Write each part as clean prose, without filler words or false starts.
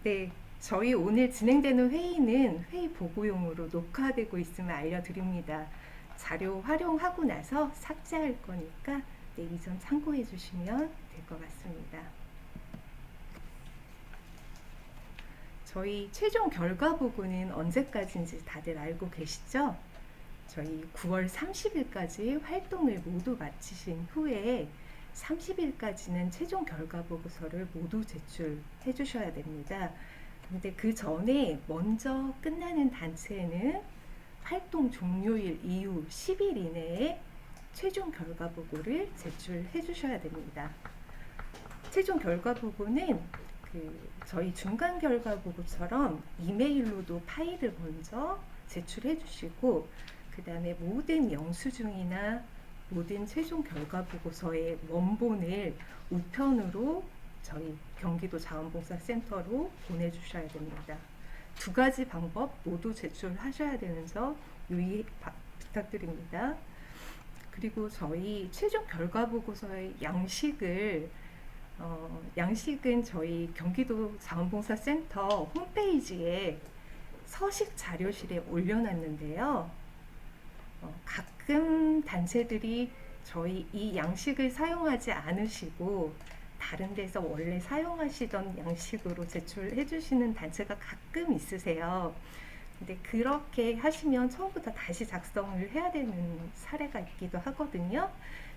네, 저희 오늘 진행되는 회의는 회의 보고용으로 녹화되고 있음을 알려드립니다. 자료 활용하고 나서 삭제할 거니까 이 점 참고해 주시면 될 것 같습니다. 저희 최종 결과 보고는 언제까지인지 다들 알고 계시죠? 저희 9월 30일까지 활동을 모두 마치신 후에 30일까지는 최종 결과 보고서를 모두 제출해 주셔야 됩니다. 근데 그 전에 먼저 끝나는 단체는 활동 종료일 이후 10일 이내에 최종 결과 보고를 제출해 주셔야 됩니다. 최종 결과 보고는 저희 중간 결과 보고처럼 이메일로도 파일을 먼저 제출해 주시고, 그 다음에 모든 영수증이나 모든 최종 결과 보고서의 원본을 우편으로 저희 경기도 자원봉사센터로 보내주셔야 됩니다. 두 가지 방법 모두 제출하셔야 되는 점 유의 부탁드립니다. 그리고 저희 최종 결과 보고서의 양식은 저희 경기도 자원봉사센터 홈페이지에 서식 자료실에 올려놨는데요. 가끔 단체들이 저희 이 양식을 사용하지 않으시고 다른 데서 원래 사용하시던 양식으로 제출해 주시는 단체가 가끔 있으세요. 근데 그렇게 하시면 처음부터 다시 작성을 해야 되는 사례가 있기도 하거든요.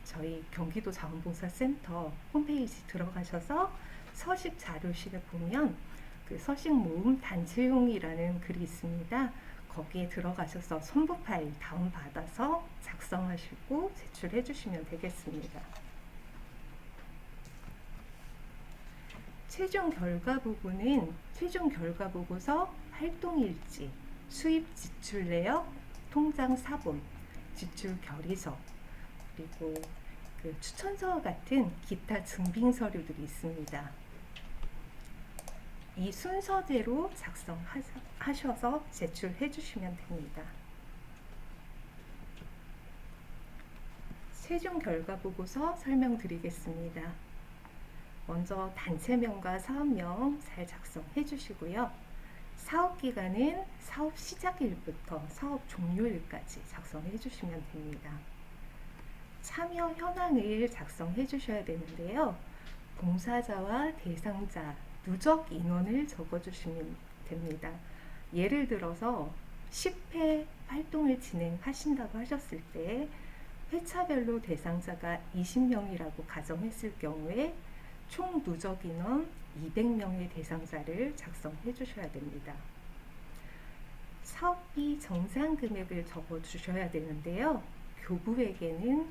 저희 경기도 자원봉사센터 홈페이지 들어가셔서 서식 자료실에 보면 그 서식 모음 단체용이라는 글이 있습니다. 거기에 들어가셔서 첨부 파일 다운받아서 작성하시고 제출해 주시면 되겠습니다. 최종 결과 보고는 최종 결과 보고서, 활동일지, 수입 지출 내역, 통장 사본, 지출 결의서, 그리고 그 추천서와 같은 기타 증빙 서류들이 있습니다. 이 순서대로 작성하셔서 제출해 주시면 됩니다. 최종 결과 보고서 설명드리겠습니다. 먼저 단체명과 사업명 잘 작성해 주시고요. 사업기간은 사업 시작일부터 사업 종료일까지 작성해 주시면 됩니다. 참여 현황을 작성해 주셔야 되는데요. 봉사자와 대상자, 누적 인원을 적어주시면 됩니다. 예를 들어서 10회 활동을 진행하신다고 하셨을 때 회차별로 대상자가 20명이라고 가정했을 경우에 총 누적 인원 200명의 대상자를 작성해 주셔야 됩니다. 사업비 정산 금액을 적어 주셔야 되는데요. 교부에게는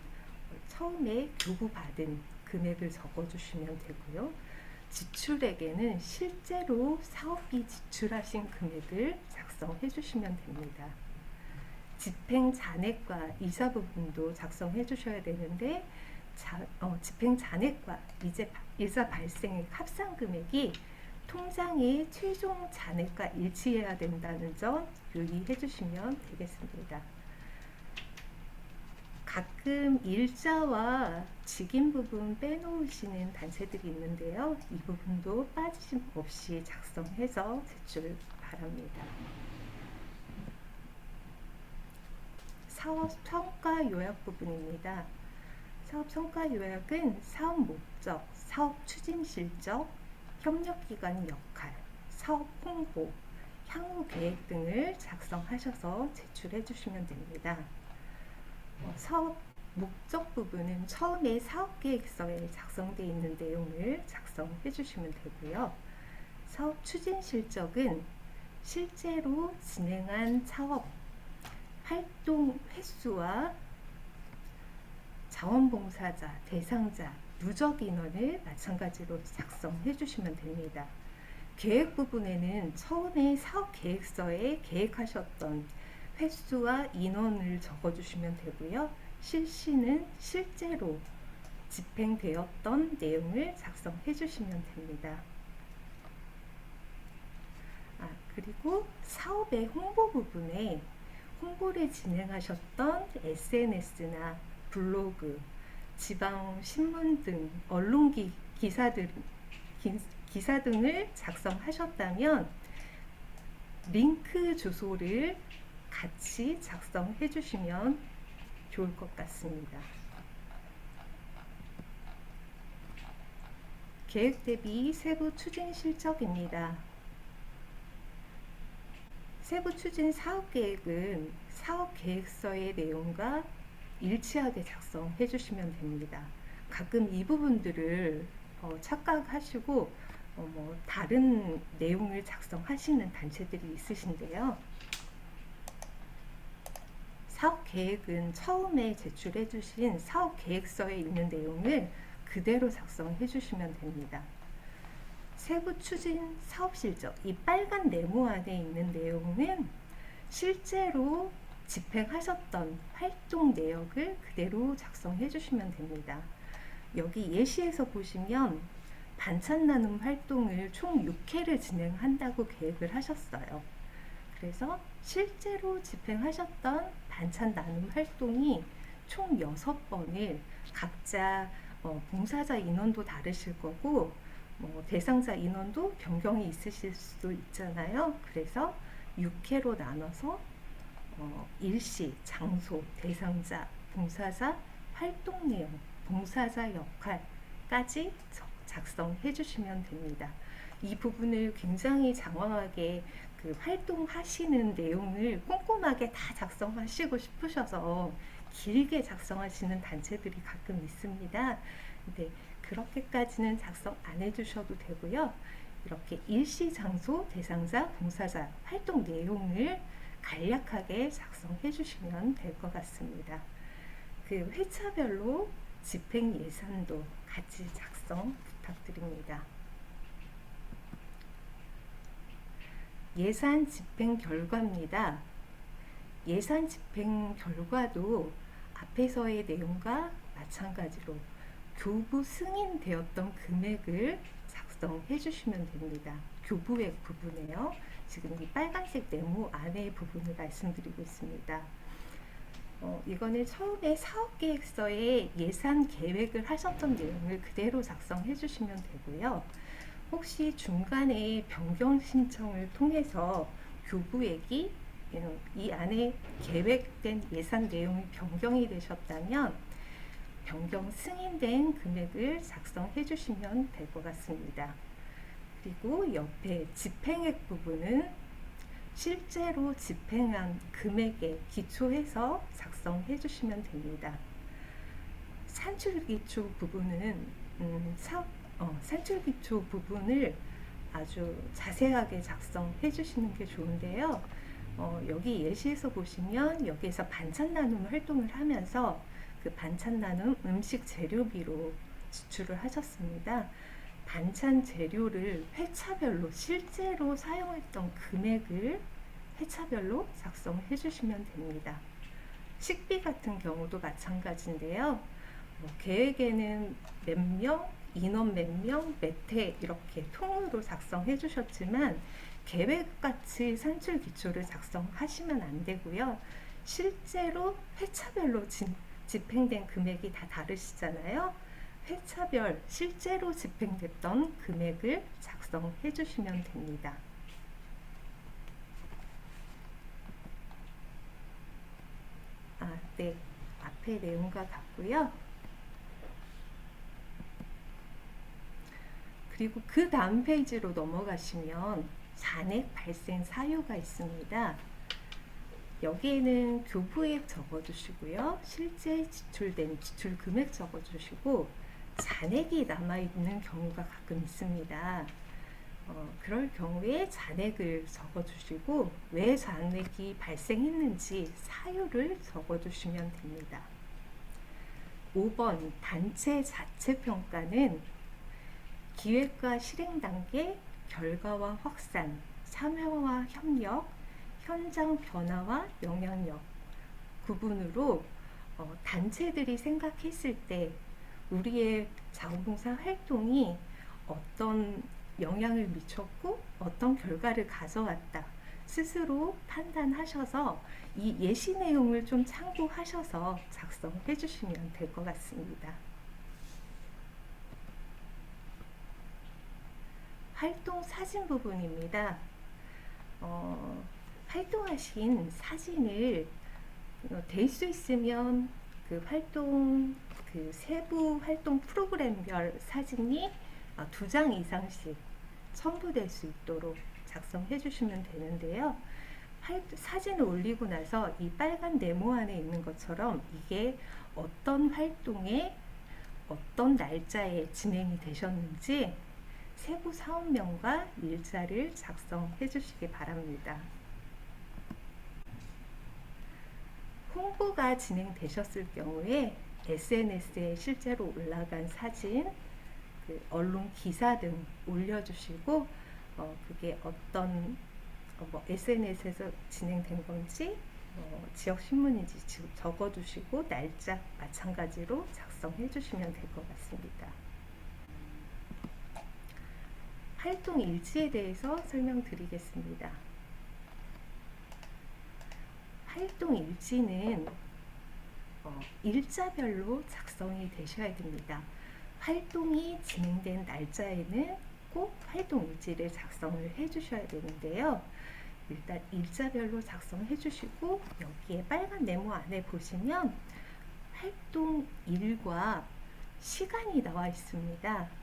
처음에 교부받은 금액을 적어 주시면 되고요. 지출에게는 실제로 사업비 지출하신 금액을 작성해 주시면 됩니다. 집행 잔액과 이자 부분도 작성해 주셔야 되는데 집행 잔액과 이자 발생액 합산 금액이 통장의 최종 잔액과 일치해야 된다는 점 유의해 주시면 되겠습니다. 가끔 일자와 직인 부분 빼놓으시는 단체들이 있는데요. 이 부분도 빠짐 없이 작성해서 제출 바랍니다. 사업 성과 요약 부분입니다. 사업 성과 요약은 사업 목적, 사업 추진 실적, 협력기관 역할, 사업 홍보, 향후 계획 등을 작성하셔서 제출해 주시면 됩니다. 사업 목적 부분은 처음에 사업계획서에 작성되어 있는 내용을 작성해 주시면 되고요. 사업 추진 실적은 실제로 진행한 사업 활동 횟수와 자원봉사자, 대상자, 누적 인원을 마찬가지로 작성해 주시면 됩니다. 계획 부분에는 처음에 사업 계획서에 계획하셨던 횟수와 인원을 적어주시면 되고요. 실시는 실제로 집행되었던 내용을 작성해 주시면 됩니다. 그리고 사업의 홍보 부분에 홍보를 진행하셨던 SNS나 블로그, 지방 신문 등 언론 기사 등을 작성하셨다면 링크 주소를 같이 작성해 주시면 좋을 것 같습니다. 계획 대비 세부 추진 실적입니다. 세부 추진 사업 계획은 사업 계획서의 내용과 일치하게 작성해 주시면 됩니다. 가끔 이 부분들을 착각하시고 다른 내용을 작성하시는 단체들이 있으신데요. 사업 계획은 처음에 제출해 주신 사업 계획서에 있는 내용을 그대로 작성해 주시면 됩니다. 세부 추진 사업 실적, 이 빨간 네모 안에 있는 내용은 실제로 집행하셨던 활동 내역을 그대로 작성해 주시면 됩니다. 여기 예시에서 보시면 반찬 나눔 활동을 총 6회를 진행한다고 계획을 하셨어요. 그래서 실제로 집행하셨던 반찬 나눔 활동이 총 6번을 각자 봉사자 인원도 다르실 거고 대상자 인원도 변경이 있으실 수도 있잖아요. 그래서 6회로 나눠서 일시, 장소, 대상자, 봉사자, 활동 내용, 봉사자 역할까지 작성해 주시면 됩니다. 이 부분을 굉장히 장황하게 활동하시는 내용을 꼼꼼하게 다 작성하시고 싶으셔서 길게 작성하시는 단체들이 가끔 있습니다. 근데 그렇게까지는 작성 안 해주셔도 되고요. 이렇게 일시, 장소, 대상자, 봉사자, 활동 내용을 간략하게 작성해 주시면 될 것 같습니다. 그 회차별로 집행 예산도 같이 작성 부탁드립니다. 예산 집행 결과입니다. 예산 집행 결과도 앞에서의 내용과 마찬가지로 교부 승인되었던 금액을 작성해 주시면 됩니다. 교부액 부분에요. 지금 이 빨간색 네모 안의 부분을 말씀드리고 있습니다. 이거는 처음에 사업계획서에 예산 계획을 하셨던 내용을 그대로 작성해 주시면 되고요. 혹시 중간에 변경 신청을 통해서 교부액이 이 안에 계획된 예산 내용이 변경이 되셨다면 변경 승인된 금액을 작성해 주시면 될 것 같습니다. 그리고 옆에 집행액 부분은 실제로 집행한 금액에 기초해서 작성해 주시면 됩니다. 산출기초 부분은 산출기초 부분을 아주 자세하게 작성해 주시는 게 좋은데요. 여기 예시에서 보시면 여기에서 반찬 나눔 활동을 하면서 그 반찬 나눔 음식 재료비로 지출을 하셨습니다. 반찬 재료를 회차별로 실제로 사용했던 금액을 회차별로 작성해 주시면 됩니다. 식비 같은 경우도 마찬가지인데요. 계획에는 몇 명, 인원 몇 명, 몇 회 이렇게 통으로 작성해 주셨지만 계획같이 산출 기초를 작성하시면 안 되고요. 실제로 회차별로 집행된 금액이 다 다르시잖아요. 회차별 실제로 집행됐던 금액을 작성해 주시면 됩니다. 네. 앞에 내용과 같고요. 그리고 그 다음 페이지로 넘어가시면 잔액 발생 사유가 있습니다. 여기에는 교부액 적어주시고요. 실제 지출된 지출 금액 적어주시고 잔액이 남아있는 경우가 가끔 있습니다. 그럴 경우에 잔액을 적어주시고 왜 잔액이 발생했는지 사유를 적어주시면 됩니다. 5번 단체 자체 평가는 기획과 실행 단계, 결과와 확산, 참여와 협력, 현장 변화와 영향력 구분으로 단체들이 생각했을 때 우리의 자원봉사 활동이 어떤 영향을 미쳤고 어떤 결과를 가져왔다 스스로 판단하셔서 이 예시 내용을 좀 참고하셔서 작성해 주시면 될 것 같습니다. 활동 사진 부분입니다. 활동하신 사진을 될 수 있으면 그 활동 그 세부 활동 프로그램별 사진이 2장 이상씩 첨부될 수 있도록 작성해 주시면 되는데요. 사진을 올리고 나서 이 빨간 네모 안에 있는 것처럼 이게 어떤 활동에 어떤 날짜에 진행이 되셨는지 세부 사업명과 일자를 작성해 주시기 바랍니다. 홍보가 진행되셨을 경우에 SNS에 실제로 올라간 사진, 언론 기사 등 올려주시고 그게 어떤 SNS에서 진행된 건지 지역 신문인지 적어주시고 날짜 마찬가지로 작성해 주시면 될 것 같습니다. 활동 일지에 대해서 설명드리겠습니다. 활동 일지는 일자별로 작성이 되셔야 됩니다. 활동이 진행된 날짜에는 꼭 활동 일지를 작성을 해 주셔야 되는데요. 일단 일자별로 작성해 주시고 여기에 빨간 네모 안에 보시면 활동일과 시간이 나와 있습니다.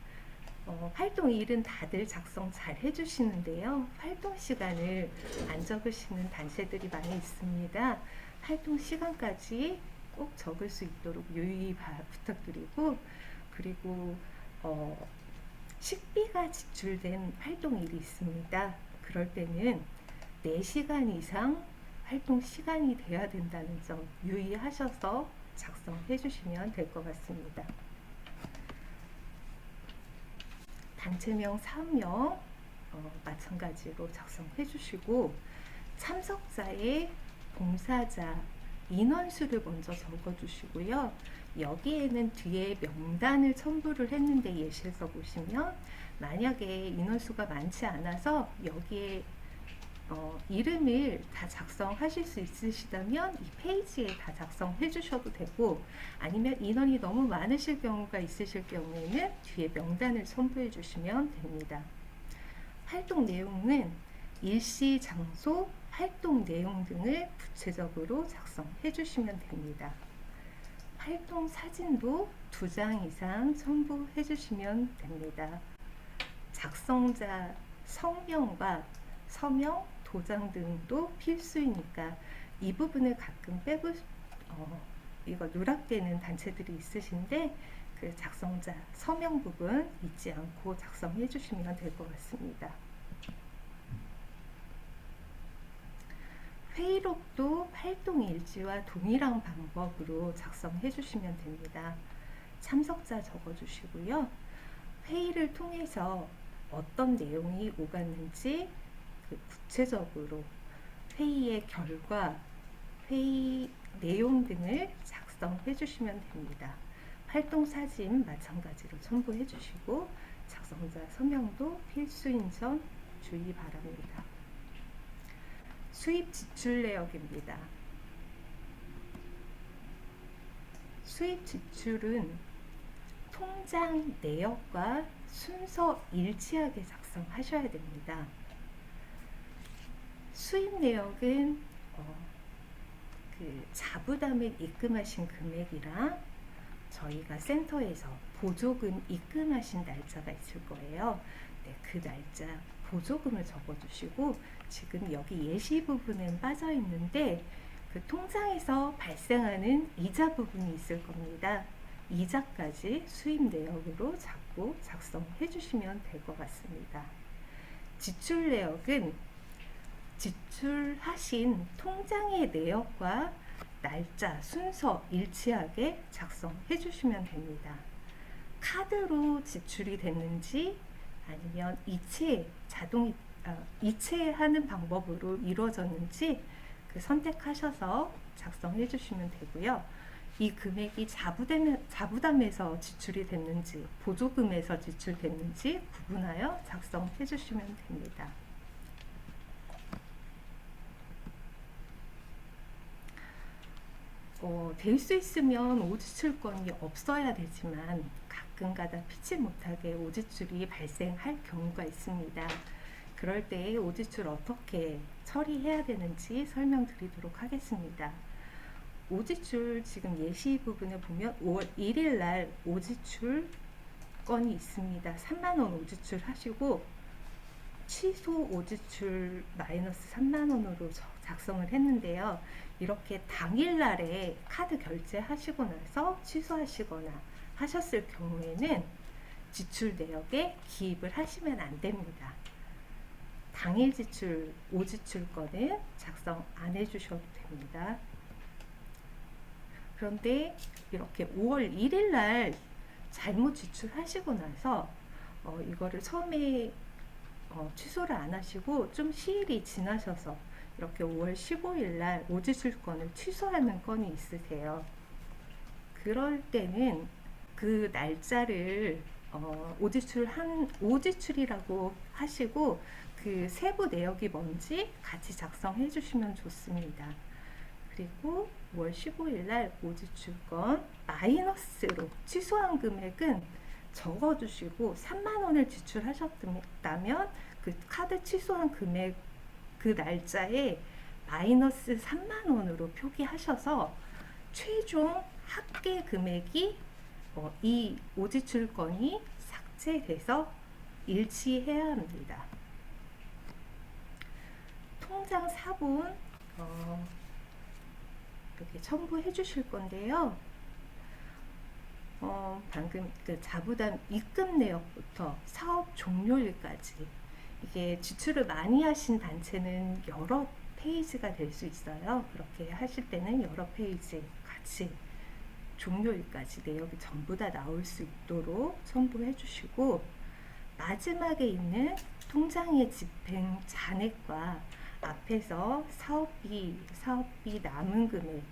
활동일은 다들 작성 잘 해주시는데요. 활동 시간을 안 적으시는 단체들이 많이 있습니다. 활동 시간까지 꼭 적을 수 있도록 유의 부탁드리고, 그리고 식비가 지출된 활동일이 있습니다. 그럴 때는 4시간 이상 활동 시간이 돼야 된다는 점 유의하셔서 작성해 주시면 될 것 같습니다. 단체명, 사업명 마찬가지로 작성해 주시고 참석자의 봉사자 인원수를 먼저 적어 주시고요. 여기에는 뒤에 명단을 첨부를 했는데 예시에서 보시면 만약에 인원수가 많지 않아서 여기에 이름을 다 작성하실 수 있으시다면 이 페이지에 다 작성해 주셔도 되고, 아니면 인원이 너무 많으실 경우가 있으실 경우에는 뒤에 명단을 첨부해 주시면 됩니다. 활동 내용은 일시, 장소, 활동 내용 등을 구체적으로 작성해 주시면 됩니다. 활동 사진도 2장 이상 첨부해 주시면 됩니다. 작성자 성명과 서명, 도장 등도 필수이니까 이 부분을 가끔 빼고 이거 누락되는 단체들이 있으신데 그 작성자 서명 부분 잊지 않고 작성해 주시면 될 것 같습니다. 회의록도 활동 일지와 동일한 방법으로 작성해 주시면 됩니다. 참석자 적어 주시고요. 회의를 통해서 어떤 내용이 오갔는지 구체적으로 회의의 결과, 회의 내용 등을 작성해 주시면 됩니다. 활동 사진 마찬가지로 첨부해 주시고 작성자 서명도 필수인 점 주의 바랍니다. 수입 지출 내역입니다. 수입 지출은 통장 내역과 순서 일치하게 작성하셔야 됩니다. 수입 내역은 그 자부담을 입금하신 금액이랑 저희가 센터에서 보조금 입금하신 날짜가 있을 거예요. 네, 그 날짜 보조금을 적어주시고, 지금 여기 예시 부분은 빠져 있는데 그 통장에서 발생하는 이자 부분이 있을 겁니다. 이자까지 수입 내역으로 잡고 작성해 주시면 될 것 같습니다. 지출 내역은 지출하신 통장의 내역과 날짜, 순서 일치하게 작성해 주시면 됩니다. 카드로 지출이 됐는지 아니면 이체하는 방법으로 이루어졌는지 선택하셔서 작성해 주시면 되고요. 이 금액이 자부담에서 지출이 됐는지 보조금에서 지출됐는지 구분하여 작성해 주시면 됩니다. 될 수 있으면 오지출권이 없어야 되지만 가끔가다 피치 못하게 오지출이 발생할 경우가 있습니다. 그럴 때 오지출 어떻게 처리해야 되는지 설명드리도록 하겠습니다. 오지출 지금 예시 부분에 보면 5월 1일 날 오지출 건이 있습니다. 3만원 오지출 하시고 취소 오지출 마이너스 3만원으로 작성을 했는데요. 이렇게 당일날에 카드 결제하시고 나서 취소하시거나 하셨을 경우에는 지출 내역에 기입을 하시면 안 됩니다. 당일 지출 오지출건은 작성 안 해주셔도 됩니다. 그런데 이렇게 5월 1일 날 잘못 지출하시고 나서 이거를 처음에 취소를 안 하시고 좀 시일이 지나셔서 이렇게 5월 15일 날 오지출건을 취소하는 건이 있으세요. 그럴 때는 그 날짜를 오지출이라고 하시고 그 세부 내역이 뭔지 같이 작성해 주시면 좋습니다. 그리고 5월 15일 날 오지출건 마이너스로 취소한 금액은 적어주시고 3만원을 지출하셨다면 그 카드 취소한 금액 그 날짜에 마이너스 3만원으로 표기하셔서 최종 합계 금액이 이 오지출건이 삭제돼서 일치해야 합니다. 통장 사본 이렇게 첨부해 주실 건데요. 방금 그 자부담 입금 내역부터 사업 종료일까지 이게 지출을 많이 하신 단체는 여러 페이지가 될 수 있어요. 그렇게 하실 때는 여러 페이지 같이 종료일까지 내역이 전부 다 나올 수 있도록 첨부해 주시고 마지막에 있는 통장의 집행 잔액과 앞에서 사업비 남은 금액,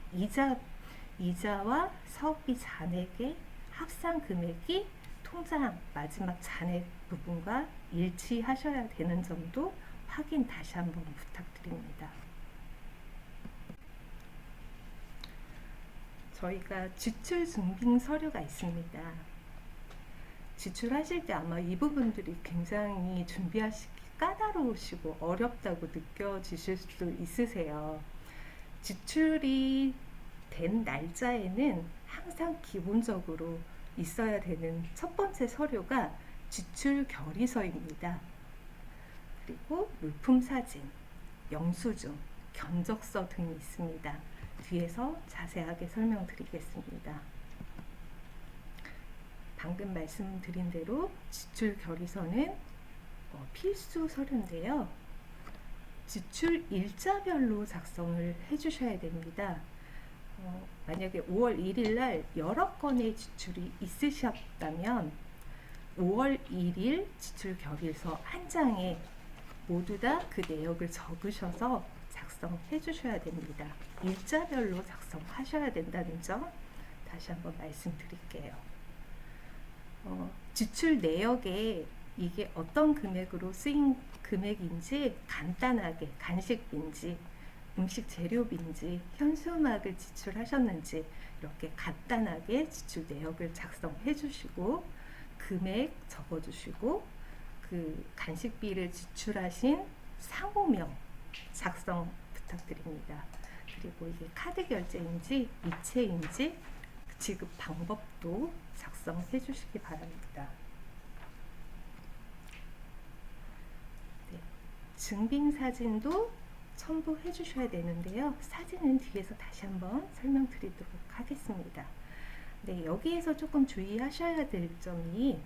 이자와 사업비 잔액의 합산 금액이 통장 마지막 잔액 부분과 일치하셔야 되는 점도 확인 다시 한번 부탁드립니다. 저희가 지출 증빙 서류가 있습니다. 지출하실 때 아마 이 부분들이 굉장히 준비하시기 까다로우시고 어렵다고 느껴지실 수도 있으세요. 지출이 된 날짜에는 항상 기본적으로 있어야 되는 첫 번째 서류가 지출 결의서입니다. 그리고 물품 사진, 영수증, 견적서 등이 있습니다. 뒤에서 자세하게 설명드리겠습니다. 방금 말씀드린 대로 지출 결의서는 필수 서류인데요. 지출 일자별로 작성을 해주셔야 됩니다. 만약에 5월 1일 날 여러 건의 지출이 있으셨다면 5월 1일 지출 결의서 한 장에 모두 다 그 내역을 적으셔서 작성해 주셔야 됩니다. 일자별로 작성하셔야 된다는 점 다시 한번 말씀드릴게요. 지출 내역에 이게 어떤 금액으로 쓰인 금액인지 간단하게 간식비인지 음식 재료비인지 현수막을 지출하셨는지 이렇게 간단하게 지출 내역을 작성해 주시고 금액 적어 주시고 그 간식비를 지출하신 상호명 작성 부탁드립니다. 그리고 이게 카드 결제인지 이체인지 지급 방법도 작성해 주시기 바랍니다. 네, 증빙 사진도 첨부해 주셔야 되는데요. 사진은 뒤에서 다시 한번 설명드리도록 하겠습니다. 네, 여기에서 조금 주의하셔야 될 점이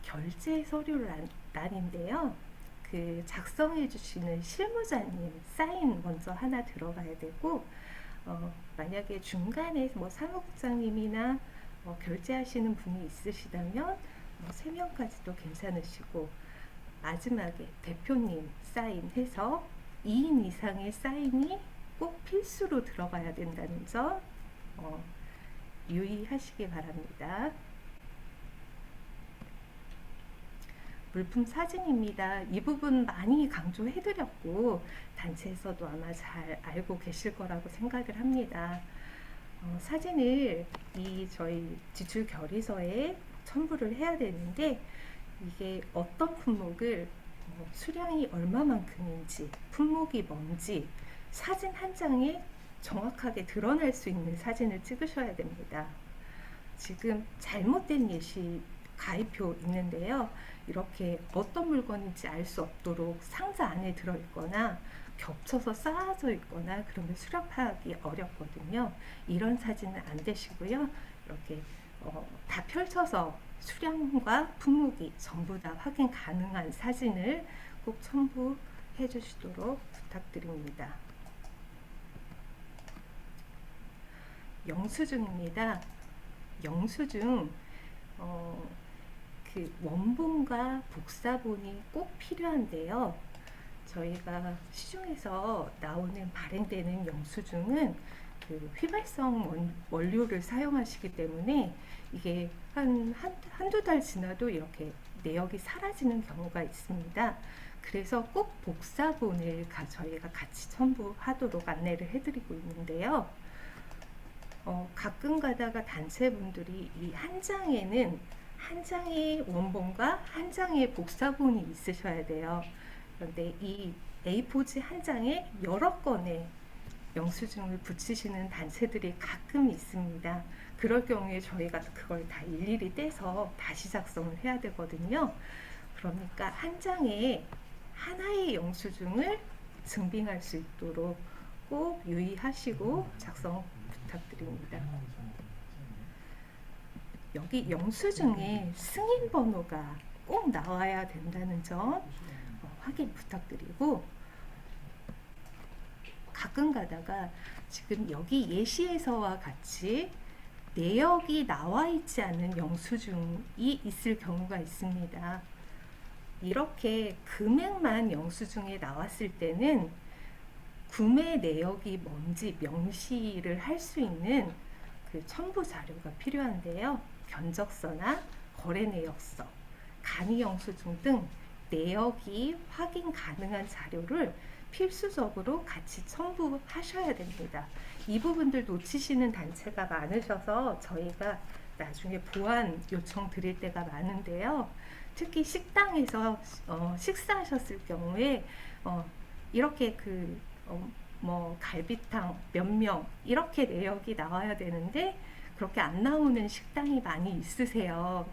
결제 서류란인데요. 그 작성해 주시는 실무자님 사인 먼저 하나 들어가야 되고 만약에 중간에 뭐 사무국장님이나 결제하시는 분이 있으시다면 3명까지도 괜찮으시고 마지막에 대표님 사인해서 2인 이상의 사인이 꼭 필수로 들어가야 된다는 점 유의하시기 바랍니다. 물품 사진입니다. 이 부분 많이 강조해드렸고 단체에서도 아마 잘 알고 계실 거라고 생각을 합니다. 사진을 이 저희 지출 결의서에 첨부를 해야 되는데, 이게 어떤 품목을 수량이 얼마만큼인지, 품목이 뭔지 사진 한 장에 정확하게 드러날 수 있는 사진을 찍으셔야 됩니다. 지금 잘못된 예시 가입표 있는데요. 이렇게 어떤 물건인지 알 수 없도록 상자 안에 들어있거나 겹쳐서 쌓아져 있거나 그러면 수량 파악이 어렵거든요. 이런 사진은 안 되시고요. 이렇게 다 펼쳐서 수량과 품목이 전부 다 확인 가능한 사진을 꼭 첨부해 주시도록 부탁드립니다. 영수증입니다. 영수증, 그 원본과 복사본이 꼭 필요한데요. 저희가 시중에서 나오는 발행되는 영수증은 그 휘발성 원료를 사용하시기 때문에 이게 한두 달 지나도 이렇게 내역이 사라지는 경우가 있습니다. 그래서 꼭 복사본을 저희가 같이 첨부하도록 안내를 해드리고 있는데요. 가끔 가다가 단체분들이 이 한 장에는 한 장의 원본과 한 장의 복사본이 있으셔야 돼요. 그런데 이 A4지 한 장에 여러 건의 영수증을 붙이시는 단체들이 가끔 있습니다. 그럴 경우에 저희가 그걸 다 일일이 떼서 다시 작성을 해야 되거든요. 그러니까 한 장에 하나의 영수증을 증빙할 수 있도록 꼭 유의하시고 작성 부탁드립니다. 여기 영수증에 승인 번호가 꼭 나와야 된다는 점 확인 부탁드리고, 가끔 가다가 지금 여기 예시에서와 같이 내역이 나와 있지 않은 영수증이 있을 경우가 있습니다. 이렇게 금액만 영수증에 나왔을 때는 구매 내역이 뭔지 명시를 할 수 있는 그 첨부 자료가 필요한데요. 견적서나 거래 내역서, 간이 영수증 등 내역이 확인 가능한 자료를 필수적으로 같이 첨부하셔야 됩니다. 이 부분들 놓치시는 단체가 많으셔서 저희가 나중에 보완 요청 드릴 때가 많은데요. 특히 식당에서 식사하셨을 경우에 이렇게 뭐 갈비탕 몇 명 이렇게 내역이 나와야 되는데 그렇게 안 나오는 식당이 많이 있으세요.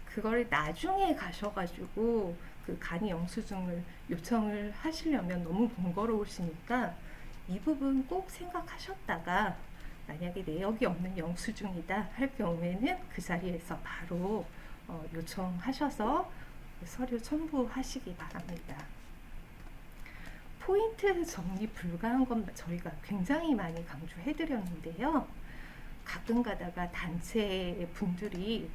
그걸 나중에 가셔가지고 그 간이 영수증을 요청을 하시려면 너무 번거로우시니까 이 부분 꼭 생각하셨다가 만약에 내역이 없는 영수증이다 할 경우에는 그 자리에서 바로 요청하셔서 서류 첨부하시기 바랍니다. 포인트 정리 불가한 건 저희가 굉장히 많이 강조해 드렸는데요. 가끔 가다가 단체 분들이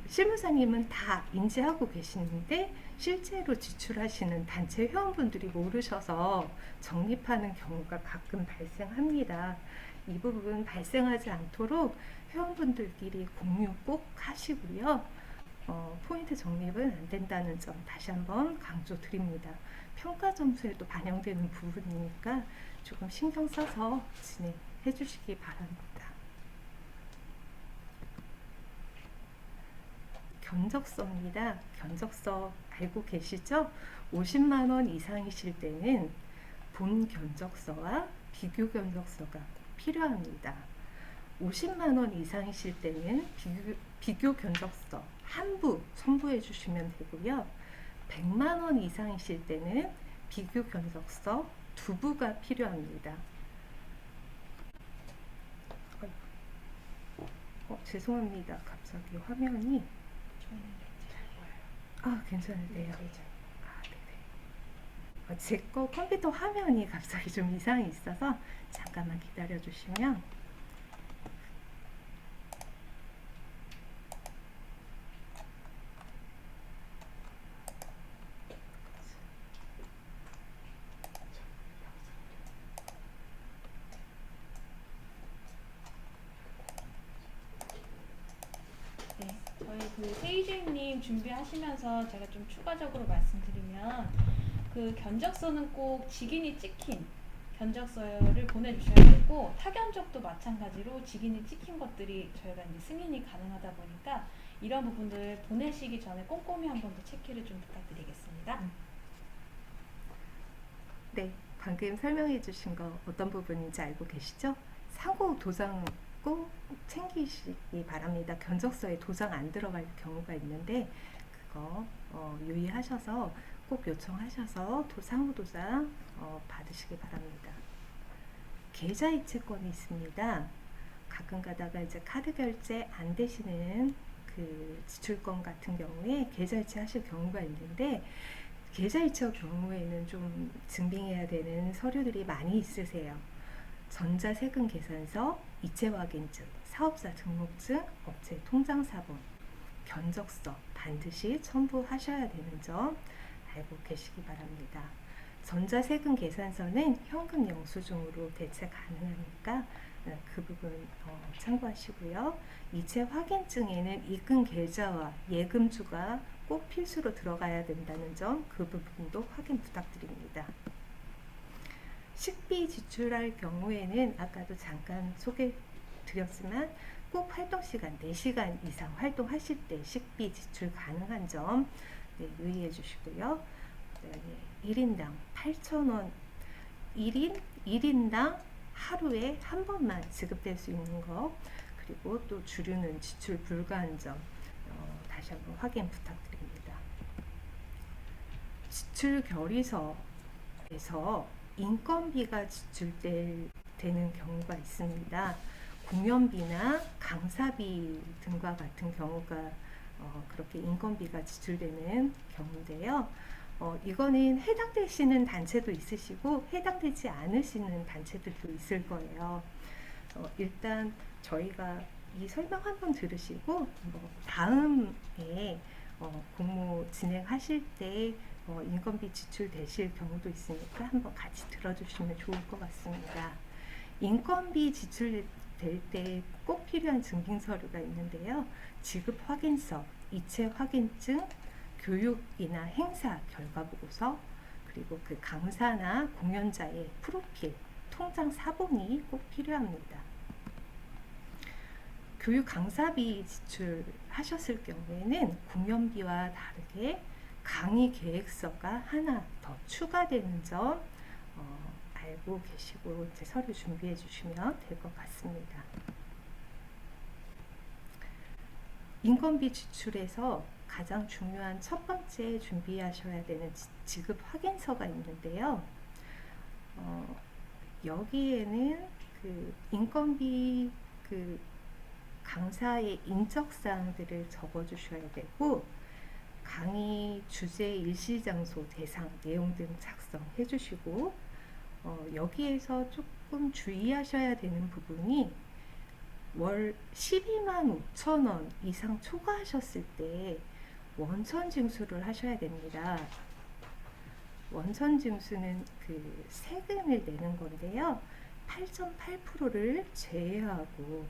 실무사님은 다 인지하고 계시는데 실제로 지출하시는 단체 회원분들이 모르셔서 적립하는 경우가 가끔 발생합니다. 이 부분 발생하지 않도록 회원분들끼리 공유 꼭 하시고요. 포인트 적립은 안 된다는 점 다시 한번 강조드립니다. 평가 점수에도 반영되는 부분이니까 조금 신경 써서 진행해 주시기 바랍니다. 견적서입니다. 견적서 알고 계시죠? 50만 원 이상이실 때는 본 견적서와 비교 견적서가 필요합니다. 50만 원 이상이실 때는 비교 견적서 한 부 첨부해 주시면 되고요. 100만 원 이상이실 때는 비교 견적서 두 부가 필요합니다. 죄송합니다. 갑자기 화면이 괜찮으세요? 네네. 제 거 컴퓨터 화면이 갑자기 좀 이상이 있어서 잠깐만 기다려 주시면 그 세이주임님 준비하시면서 제가 좀 추가적으로 말씀드리면 그 견적서는 꼭 직인이 찍힌 견적서를 보내주셔야 되고 타견적도 마찬가지로 직인이 찍힌 것들이 저희가 이제 승인이 가능하다 보니까 이런 부분들 보내시기 전에 꼼꼼히 한 번 더 체크를 좀 부탁드리겠습니다. 네, 방금 설명해 주신 거 어떤 부분인지 알고 계시죠? 상호 도장 꼭 챙기시기 바랍니다. 견적서에 도장 안 들어갈 경우가 있는데 그거 유의하셔서 꼭 요청하셔서 상호 도장 받으시기 바랍니다. 계좌 이체권이 있습니다. 가끔 가다가 이제 카드 결제 안 되시는 그 지출권 같은 경우에 계좌 이체하실 경우가 있는데 계좌 이체 경우에는 좀 증빙해야 되는 서류들이 많이 있으세요. 전자세금 계산서, 이체 확인증, 사업자 등록증, 업체 통장사본, 견적서 반드시 첨부하셔야 되는 점 알고 계시기 바랍니다. 전자세금 계산서는 현금 영수증으로 대체 가능하니까 그 부분 참고하시고요. 이체 확인증에는 입금 계좌와 예금주가 꼭 필수로 들어가야 된다는 점, 그 부분도 확인 부탁드립니다. 식비 지출할 경우에는 아까도 잠깐 소개 드렸지만 꼭 활동시간 4시간 이상 활동하실 때 식비 지출 가능한 점 유의해 주시고요. 그다음에 1인당 8,000원, 1인당 하루에 한 번만 지급될 수 있는 거, 그리고 또 주류는 지출 불가한 점 다시 한번 확인 부탁드립니다. 지출 결의서에서 인건비가 지출되는 경우가 있습니다. 공연비나 강사비 등과 같은 경우가 그렇게 인건비가 지출되는 경우인데요. 이거는 해당되시는 단체도 있으시고 해당되지 않으시는 단체들도 있을 거예요. 일단 저희가 이 설명 한번 들으시고 다음에 공모 진행하실 때 인건비 지출되실 경우도 있으니까 한번 같이 들어주시면 좋을 것 같습니다. 인건비 지출될 때 꼭 필요한 증빙 서류가 있는데요. 지급 확인서, 이체 확인증, 교육이나 행사 결과 보고서, 그리고 그 강사나 공연자의 프로필, 통장 사본이 꼭 필요합니다. 교육 강사비 지출하셨을 경우에는 공연비와 다르게 강의 계획서가 하나 더 추가되는 점 알고 계시고 이제 서류 준비해 주시면 될 것 같습니다. 인건비 지출에서 가장 중요한 첫 번째 준비하셔야 되는 지급 확인서가 있는데요. 여기에는 그 인건비 그 강사의 인적사항들을 적어주셔야 되고, 강의 주제, 일시, 장소, 대상, 내용 등 작성해 주시고, 여기에서 조금 주의하셔야 되는 부분이 월 12만 5천 원 이상 초과하셨을 때 원천 징수를 하셔야 됩니다. 원천 징수는 그 세금을 내는 건데요. 8.8%를 제외하고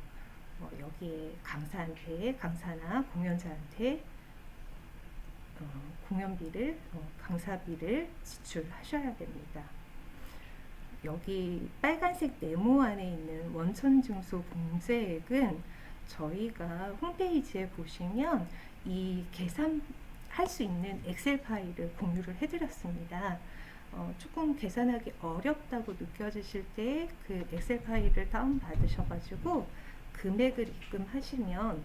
여기에 강사나 공연자한테 공연비를 강사비를 지출하셔야 됩니다. 여기 빨간색 네모 안에 있는 원천징수 공제액은 저희가 홈페이지에 보시면 이 계산할 수 있는 엑셀 파일을 공유를 해드렸습니다. 조금 계산하기 어렵다고 느껴지실 때 그 엑셀 파일을 다운 받으셔가지고 금액을 입금하시면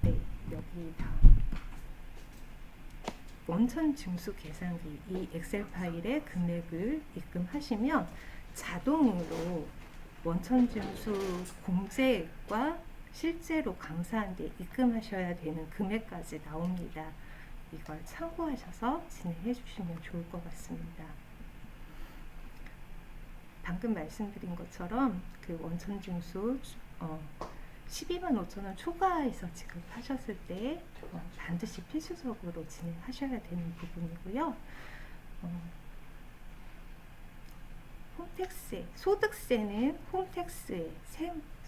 네, 여기 다 원천 징수 계산기 이 엑셀 파일에 금액을 입금하시면 자동으로 원천 징수 공제액과 실제로 강사한테 입금하셔야 되는 금액까지 나옵니다. 이걸 참고하셔서 진행해 주시면 좋을 것 같습니다. 방금 말씀드린 것처럼 그 원천 징수 12만 5천 원 초과해서 지급하셨을 때 반드시 필수적으로 진행하셔야 되는 부분이고요. 홈택스, 소득세는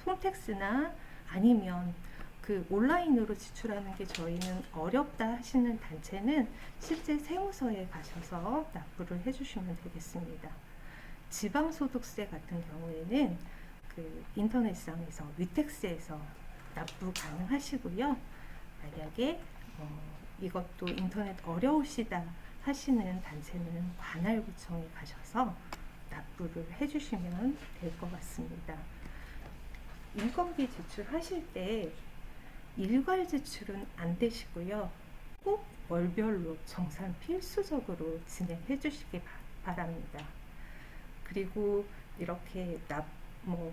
홈택스나 아니면 그 온라인으로 지출하는 게 저희는 어렵다 하시는 단체는 실제 세무서에 가셔서 납부를 해주시면 되겠습니다. 지방소득세 같은 경우에는 그 인터넷상에서 위택스에서 납부 가능하시고요. 만약에 이것도 인터넷 어려우시다 하시는 단체는 관할구청에 가셔서 납부를 해주시면 될 것 같습니다. 인건비 지출하실 때 일괄 지출은 안 되시고요. 꼭 월별로 정산 필수적으로 진행해 주시기 바랍니다. 그리고 이렇게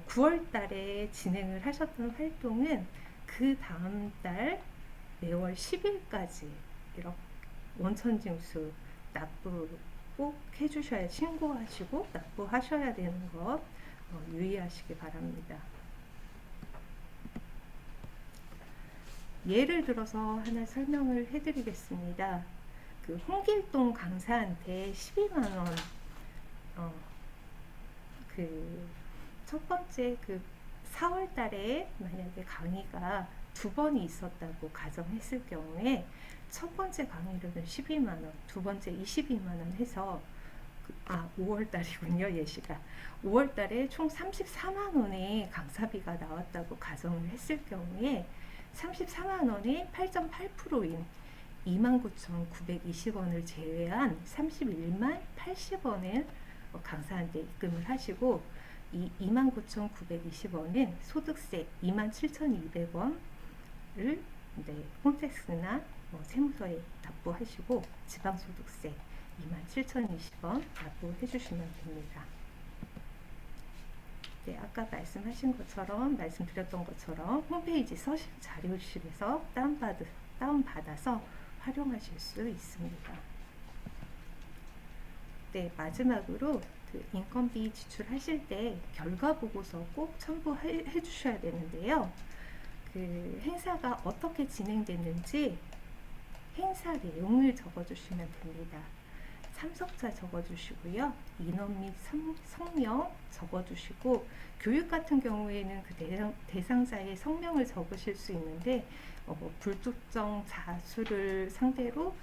9월 달에 진행을 하셨던 활동은 그 다음 달 매월 10일까지 이렇게 원천징수 납부 꼭 해주셔야, 신고하시고 납부하셔야 되는 것 유의하시기 바랍니다. 예를 들어서 하나 설명을 해드리겠습니다. 그 홍길동 강사한테 12만 원, 그 첫 번째 그 4월 달에 만약에 강의가 2번이 있었다고 가정했을 경우에 첫 번째 강의료는 12만 원, 두 번째 22만 원 해서 5월 달이군요, 예시가. 5월 달에 총 34만 원의 강사비가 나왔다고 가정을 했을 경우에 34만 원의 8.8%인 29,920원을 제외한 31만 80원을 강사한테 입금을 하시고, 이 29,920원은 소득세 27,200원을 홈택스나 세무서에 납부하시고 지방소득세 27,020원 납부해 주시면 됩니다. 네, 아까 말씀드렸던 것처럼 홈페이지 서식 자료실에서 다운받아서 활용하실 수 있습니다. 네, 마지막으로 그 인건비 지출하실 때 결과 보고서 꼭 첨부해 주셔야 되는데요. 그 행사가 어떻게 진행됐는지 행사 내용을 적어주시면 됩니다. 참석자 적어주시고요. 인원 및 성명 적어주시고, 교육 같은 경우에는 그 대상자의 성명을 적으실 수 있는데 불특정 자수를 상대로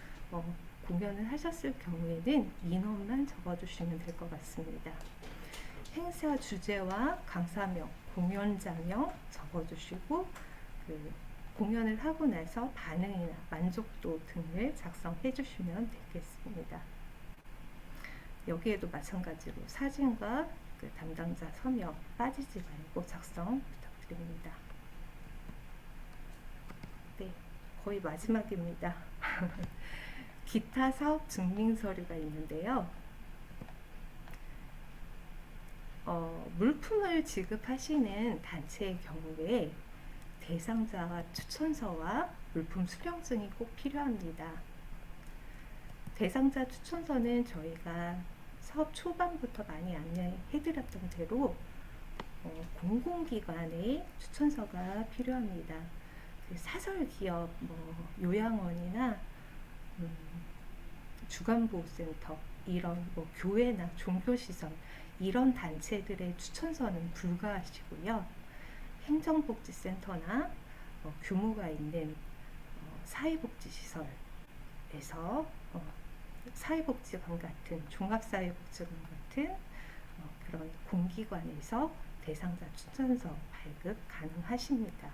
공연을 하셨을 경우에는 인원만 적어주시면 될 것 같습니다. 행사 주제와 강사명, 공연자명 적어주시고, 그 공연을 하고 나서 반응이나 만족도 등을 작성해 주시면 되겠습니다. 여기에도 마찬가지로 사진과 그 담당자 서명 빠지지 말고 작성 부탁드립니다. 네, 거의 마지막입니다. 기타 사업 증빙 서류가 있는데요. 물품을 지급하시는 단체의 경우에 대상자 추천서와 물품 수령증이 꼭 필요합니다. 대상자 추천서는 저희가 사업 초반부터 많이 안내해드렸던 대로 공공기관의 추천서가 필요합니다. 그 사설기업, 요양원이나 주간보호센터, 이런 교회나 종교시설, 이런 단체들의 추천서는 불가하시고요. 행정복지센터나 규모가 있는 사회복지시설에서 사회복지관 같은, 종합사회복지관 같은 그런 공기관에서 대상자 추천서 발급 가능하십니다.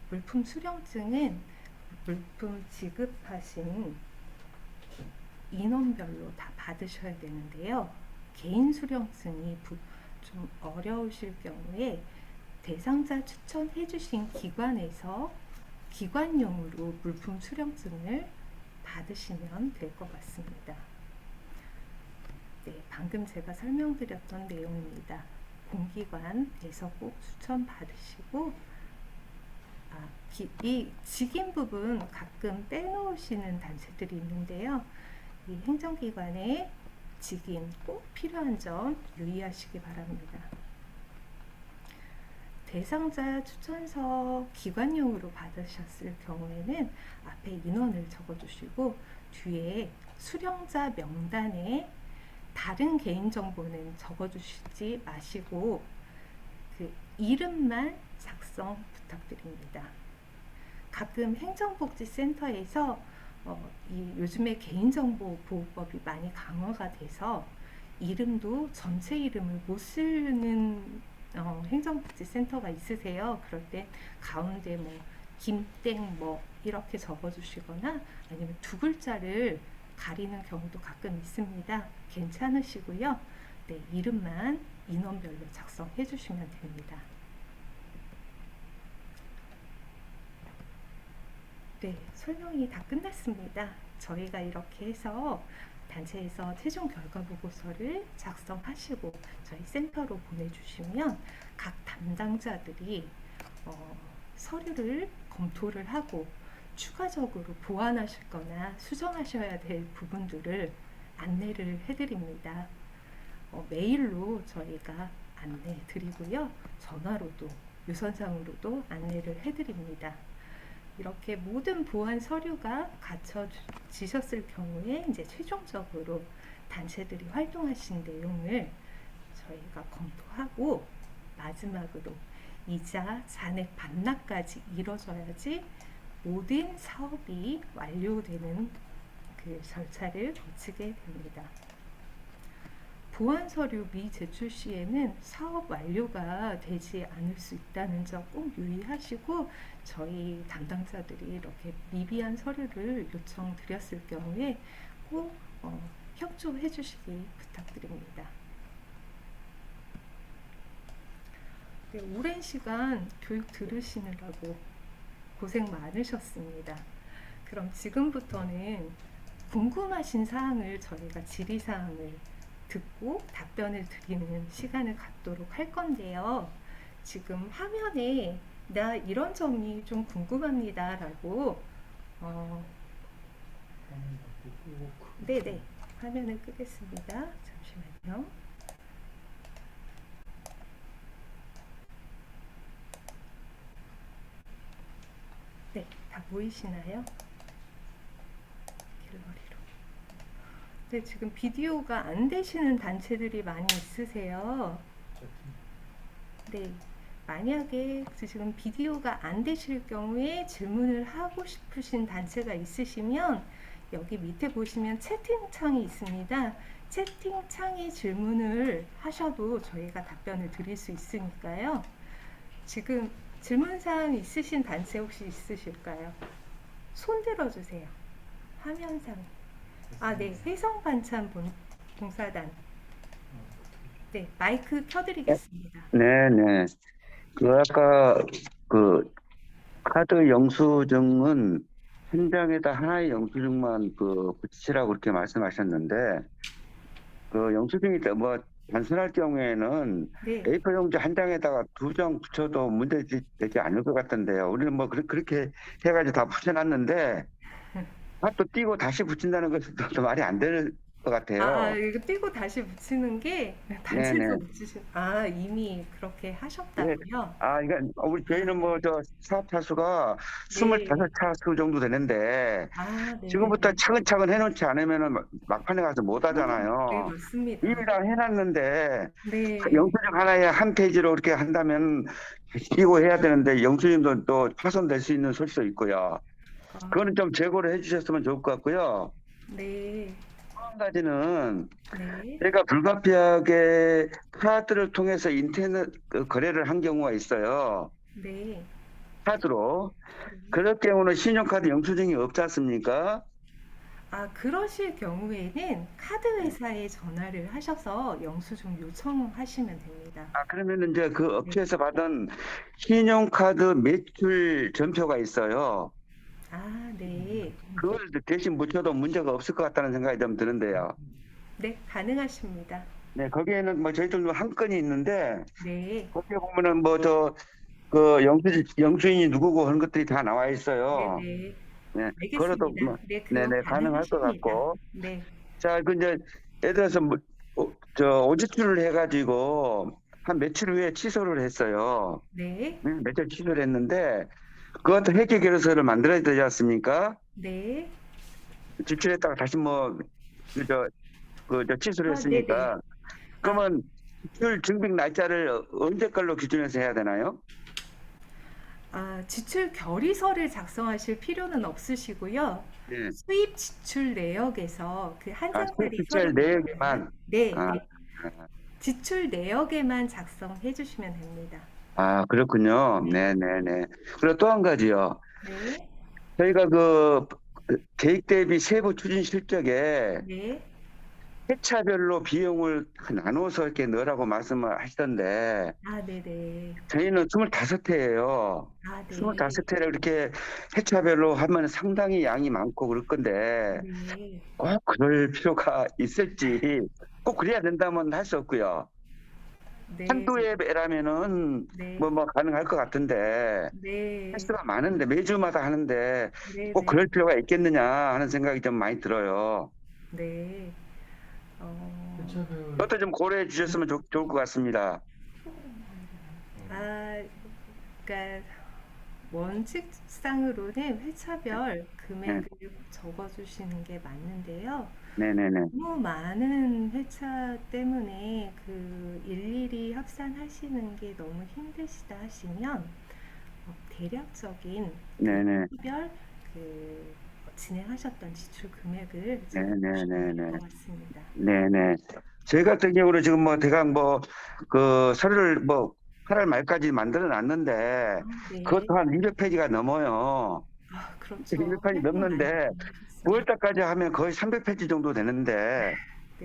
물품 수령증은 물품 지급하신 인원별로 다 받으셔야 되는데요. 개인 수령증이 좀 어려우실 경우에 대상자 추천해 주신 기관에서 기관용으로 물품 수령증을 받으시면 될 것 같습니다. 네, 방금 제가 설명드렸던 내용입니다. 공기관에서 꼭 추천 받으시고, 이 직인 부분 가끔 빼놓으시는 단체들이 있는데요. 이 행정기관의 직인 꼭 필요한 점 유의하시기 바랍니다. 대상자 추천서 기관용으로 받으셨을 경우에는 앞에 인원을 적어주시고, 뒤에 수령자 명단에 다른 개인정보는 적어주시지 마시고 그 이름만 작성 부탁드립니다. 가끔 행정복지센터에서 요즘에 개인정보보호법이 많이 강화가 돼서 이름도 전체 이름을 못 쓰는 행정복지센터가 있으세요. 그럴 때 가운데 김땡 뭐 이렇게 적어주시거나 아니면 두 글자를 가리는 경우도 가끔 있습니다. 괜찮으시고요. 네, 이름만 인원별로 작성해 주시면 됩니다. 네, 설명이 다 끝났습니다. 저희가 이렇게 해서 단체에서 최종 결과 보고서를 작성하시고 저희 센터로 보내주시면 각 담당자들이 서류를 검토를 하고 추가적으로 보완하실 거나 수정하셔야 될 부분들을 안내를 해드립니다. 메일로 저희가 안내 드리고요. 전화로도 유선상으로도 안내를 해드립니다. 이렇게 모든 보완 서류가 갖춰지셨을 경우에 이제 최종적으로 단체들이 활동하신 내용을 저희가 검토하고 마지막으로 이자, 잔액 반납까지 이뤄져야지 모든 사업이 완료되는 그 절차를 거치게 됩니다. 보완 서류 미제출 시에는 사업 완료가 되지 않을 수 있다는 점 꼭 유의하시고 저희 담당자들이 이렇게 미비한 서류를 요청드렸을 경우에 꼭 협조해 주시기 부탁드립니다. 네, 오랜 시간 교육 들으시느라고 고생 많으셨습니다. 그럼 지금부터는 궁금하신 사항을 저희가 질의사항을 듣고 답변을 드리는 시간을 갖도록 할 건데요. 지금 화면에 나 이런 점이 좀 궁금합니다 라고 네네, 화면을 끄겠습니다. 잠시만요. 네, 다 보이시나요? 갤러리로. 네, 지금 비디오가 안 되시는 단체들이 많이 있으세요. 네, 만약에 지금 비디오가 안 되실 경우에 질문을 하고 싶으신 단체가 있으시면 여기 밑에 보시면 채팅창이 있습니다. 채팅창에 질문을 하셔도 저희가 답변을 드릴 수 있으니까요. 지금 질문사항 있으신 단체 혹시 있으실까요? 손 들어주세요. 화면상. 아, 네. 해성반찬 봉사단. 네, 마이크 켜드리겠습니다. 네네. 아까 카드 영수증은 한 장에다 하나의 영수증만 붙이라고 그렇게 말씀하셨는데, 영수증이 뭐 단순할 경우에는 네. A4 용지 한 장에다가 두 장 붙여도 문제되지 않을 것 같던데요. 우리는 뭐 그렇게 해가지고 다 붙여놨는데, 또 띄고 다시 붙인다는 것은 또 말이 안 될 것 같아요. 이거 띄고 다시 붙이는 게 단체에서 네네. 붙이신, 이미 그렇게 네. 하셨다고요? 저희는 사업 차수가 네. 25차수 정도 되는데, 지금부터 네네네. 차근차근 해놓지 않으면은 막판에 가서 못 네, 하잖아요. 맞습니다. 이미 다 해놨는데, 네. 영수증 하나에 한 페이지로 이렇게 한다면, 끼고 해야 되는데, 영수증도 또 파손될 수 있는 소지도 있고요. 그거는 좀 제고를 해주셨으면 좋을 것 같고요. 네. 또 한 가지는, 네. 저희가 불가피하게 카드를 통해서 인터넷 거래를 한 경우가 있어요. 네. 카드로. 그럴 경우는 신용카드 영수증이 없지 않습니까? 그러실 경우에는 카드 회사에 전화를 하셔서 영수증 요청하시면 됩니다. 그러면 이제 그 네. 업체에서 받은 신용카드 매출 전표가 있어요. 네. 그걸 대신 묻혀도 문제가 없을 것 같다는 생각이 좀 드는데요. 네, 가능하십니다. 네, 거기에는 저희들도 한 건이 있는데, 네. 거기에 보면은 영수인이 누구고 하는 것들이 다 나와 있어요. 네네. 네, 걸어도 알겠습니다. 네, 그거 네네, 가능할 것 가능하십니다. 같고. 네. 자, 이제 예를 들어서 오지출을 해가지고 한 며칠 후에 취소를 했어요. 네. 며칠 취소를 했는데 그것도 회계 결의서를 만들어야 되지 않습니까? 네. 지출했다가 다시 취소를 네네. 했으니까 그러면 지출 증빙 날짜를 언제 걸로 기준해서 해야 되나요? 지출 결의서를 작성하실 필요는 없으시고요. 네. 수입 지출 내역에서 그 한 장짜리 지출 서류 내역에만. 네, 아, 네. 지출 내역에만 작성해 주시면 됩니다. 그렇군요. 네. 네네네. 그리고 또 한 가지요. 네, 저희가 그 계획 대비 세부 추진 실적에 네, 회차별로 비용을 나눠서 이렇게 넣으라고 말씀을 하시던데 아, 네네, 저희는 25회예요. 아, 네, 25회를 이렇게 회차별로 하면 상당히 양이 많고 그럴 건데 네, 꼭 그럴 필요가 있을지 꼭 그래야 된다면 할 수 없고요. 네, 한두 회라면은 네, 뭐 가능할 것 같은데 네, 횟수가 많은데 매주마다 하는데 네, 꼭 네, 그럴 필요가 있겠느냐 하는 생각이 좀 많이 들어요. 네, 회차별 그것도 좀 고려해 주셨으면 좋을 것 같습니다. 아, 그러니까 원칙상으로는 회차별 네, 금액을 적어주시는 게 맞는데요. 네네네. 너무 많은 회차 때문에 그 일일이 합산하시는 게 너무 힘드시다 하시면 대략적인 그 네네. 시별 그 진행하셨던 지출 금액을 적어주시면 될 네네네네. 것 같습니다. 네네. 저희 같은 경우는 지금 뭐 대강 뭐 그 서류를 뭐 8월 말까지 만들어 놨는데 네. 그것도 한 200페이지가 넘어요. 아, 그렇죠. 200페이지 활동 많이 넘는데 하셨어요. 9월 달까지 하면 거의 300페이지 정도 되는데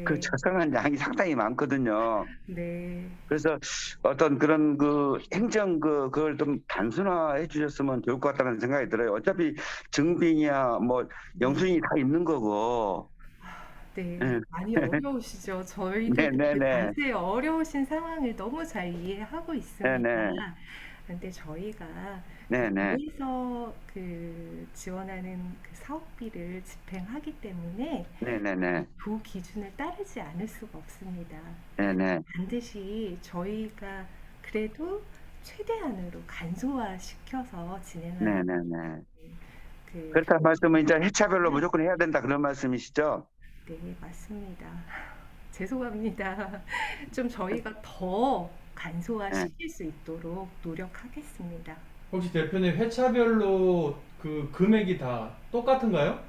그 네. 작성한 양이 상당히 많거든요. 네. 그래서 어떤 그런 그 행정 그걸 좀 단순화해 주셨으면 좋을 것 같다는 생각이 들어요. 어차피 증빙이야 뭐 영수증이 다 있는 거고. 네, 예. 많이 어려우시죠. 저희도 그 네네네. 당시에 어려우신 상황을 너무 잘 이해하고 있습니다. 네네. 근데 저희가 그 네네. 도에서 그 지원하는 그 사업비를 집행하기 때문에 네네네. 도 기준을 따르지 않을 수가 없습니다. 네네. 반드시 저희가 그래도 최대한으로 간소화시켜서 진행하는 네네네. 그 그렇다는 말씀은 이제 회차별로 방법이고요. 무조건 해야 된다 그런 말씀이시죠? 네, 맞습니다. 죄송합니다. 좀 저희가 더 네. 간소화시킬 수 있도록 노력하겠습니다. 혹시 대표님 회차별로 그 금액이 다 똑같은가요?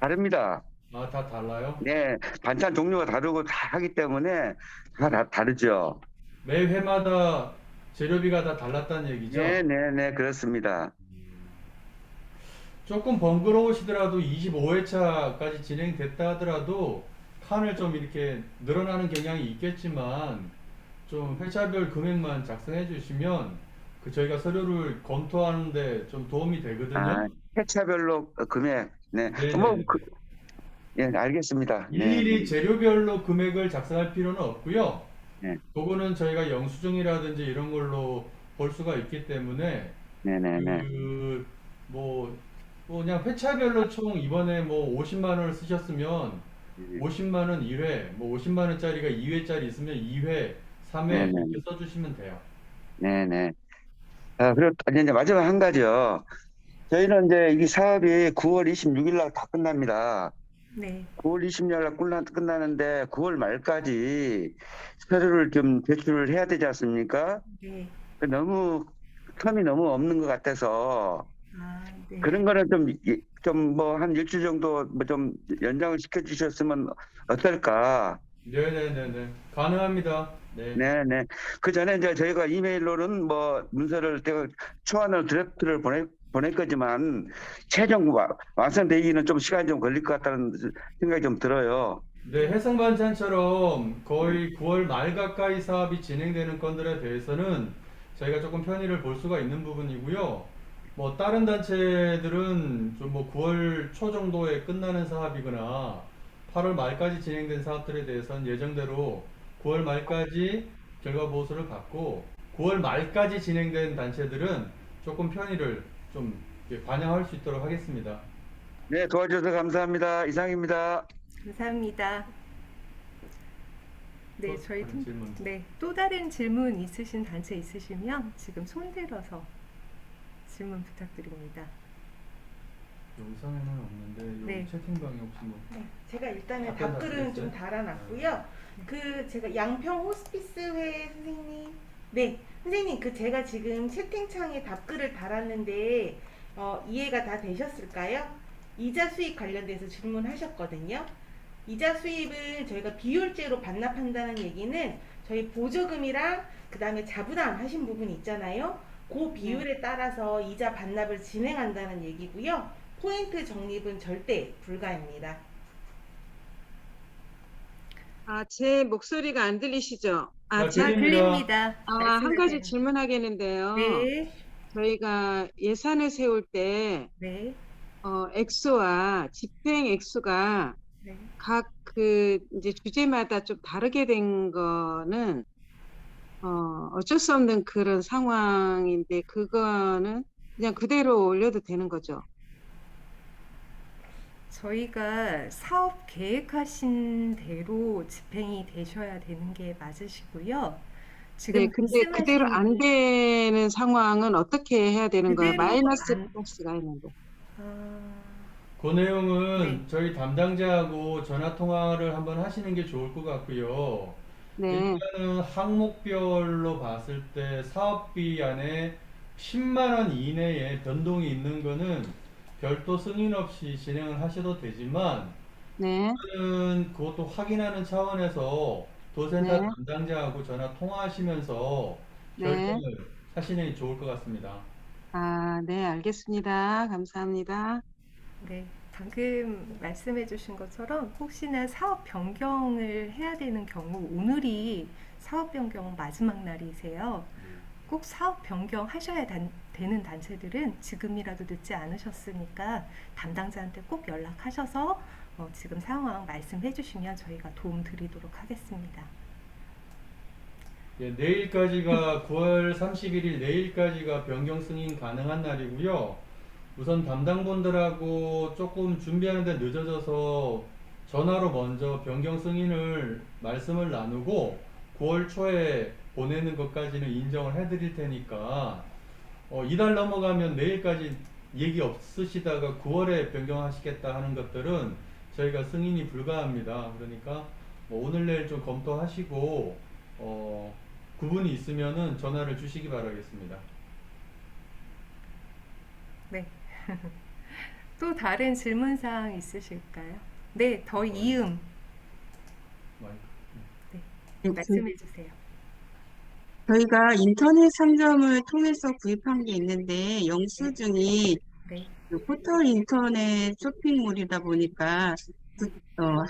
다릅니다. 아, 다 달라요? 네. 반찬 종류가 다르고 다 하기 때문에 다 다르죠. 매 회마다 재료비가 다 달랐다는 얘기죠? 네네네. 그렇습니다. 조금 번거로우시더라도 25회차까지 진행됐다 하더라도 칸을 좀 이렇게 늘어나는 경향이 있겠지만 좀 회차별 금액만 작성해 주시면 그 저희가 서류를 검토하는데 좀 도움이 되거든요. 아, 회차별로 금액. 네. 뭐, 네네네. 예, 알겠습니다. 네. 일일이 재료별로 금액을 작성할 필요는 없고요. 네. 그거는 저희가 영수증이라든지 이런 걸로 볼 수가 있기 때문에 네네네. 그 뭐 그냥 회차별로 총 이번에 뭐 50만 원을 쓰셨으면 50만 원 1회, 뭐 50만 원짜리가 2회짜리 있으면 2회, 3회 네네. 이렇게 써주시면 돼요. 네네. 아, 그리고 이제 마지막 한 가지요. 저희는 이제 이 사업이 9월 26일 날 다 끝납니다. 네, 9월 20일 날 끝나는데 9월 말까지 서류를 좀 제출을 해야 되지 않습니까? 네, 너무 텀이 너무 없는 것 같아서 아, 네, 그런 거는 좀 뭐 한 일주일 정도 뭐 좀 연장을 시켜 주셨으면 어떨까? 네네네네. 가능합니다. 네. 네네. 그 전에 이제 저희가 이메일로는 뭐 문서를 제가 초안을 드래프트를 보낼 거지만 최종 완성되기는 좀 시간이 좀 걸릴 것 같다는 생각이 좀 들어요. 네, 해성반찬처럼 네. 거의 9월 말 가까이 사업이 진행되는 건들에 대해서는 저희가 조금 편의를 볼 수가 있는 부분이고요. 뭐 다른 단체들은 좀 뭐 9월 초 정도에 끝나는 사업이거나 8월 말까지 진행된 사업들에 대해서는 예정대로 9월 말까지 결과 보고서를 받고 9월 말까지 진행된 단체들은 조금 편의를 좀 이렇게 반영할 수 있도록 하겠습니다. 네, 도와주셔서 감사합니다. 이상입니다. 감사합니다. 네, 또 저희 다른 질문. 네, 또 다른 질문 있으신 단체 있으시면 지금 손 들어서 질문 부탁드립니다. 영상에는 없는데 네. 여기 채팅방에 혹시 뭐 네, 제가 일단은 답변 다 답글은 좀 드렸어요? 달아놨고요. 그 제가 양평 호스피스회 선생님, 네 선생님 그 제가 지금 채팅창에 답글을 달았는데 이해가 다 되셨을까요? 이자 수익 관련돼서 질문하셨거든요. 이자 수입을 저희가 비율제로 반납한다는 얘기는 저희 보조금이랑 그 다음에 자부담 하신 부분 있잖아요. 그 비율에 따라서 이자 반납을 진행한다는 얘기고요. 포인트 적립은 절대 불가입니다. 아, 제 목소리가 안 들리시죠? 아, 제, 들립니다. 한 가지 말씀하세요. 질문하겠는데요. 네, 저희가 예산을 세울 때, 네, 액수와 집행 액수가 네. 각 이제 주제마다 좀 다르게 된 거는, 어쩔 수 없는 그런 상황인데, 그거는 그냥 그대로 올려도 되는 거죠. 저희가 사업 계획하신 대로 집행이 되셔야 되는 게 맞으시고요. 지금 네, 근데 그대로 안 되는 상황은 어떻게 해야 되는 거예요? 그대로 마이너스 안- 플러스가 있는데. 아, 그 내용은 네. 저희 담당자하고 전화 통화를 한번 하시는 게 좋을 것 같고요. 네, 일단은 항목별로 봤을 때 사업비 안에 10만 원 이내에 변동이 있는 거는 별도 승인 없이 진행을 하셔도 되지만 네, 저는 그것도 확인하는 차원에서 도센터 네. 담당자하고 전화 통화하시면서 네. 결정을 하시는 게 좋을 것 같습니다. 아, 네, 알겠습니다. 감사합니다. 네. 방금 말씀해 주신 것처럼 혹시나 사업 변경을 해야 되는 경우 오늘이 사업 변경 마지막 날이세요. 꼭 사업 변경 하셔야 되는 단체들은 지금이라도 늦지 않으셨으니까 담당자한테 꼭 연락하셔서 지금 상황 말씀해 주시면 저희가 도움 드리도록 하겠습니다. 예, 내일까지가 9월 31일 내일까지가 변경 승인 가능한 날이고요. 우선 담당분들하고 조금 준비하는데 늦어져서 전화로 먼저 변경 승인을 말씀을 나누고 9월 초에 보내는 것까지는 인정을 해드릴 테니까 이달 넘어가면 내일까지 얘기 없으시다가 9월에 변경하시겠다 하는 것들은 저희가 승인이 불가합니다. 그러니까 뭐 오늘 내일 좀 검토하시고 구분이 있으면은 전화를 주시기 바라겠습니다. 네. 또 다른 질문 사항 있으실까요? 네, 더 이음 마이크. 말씀해 주세요. 저희가 인터넷 상점을 통해서 구입한 게 있는데 영수증이 네. 그 포털 인터넷 쇼핑몰이다 보니까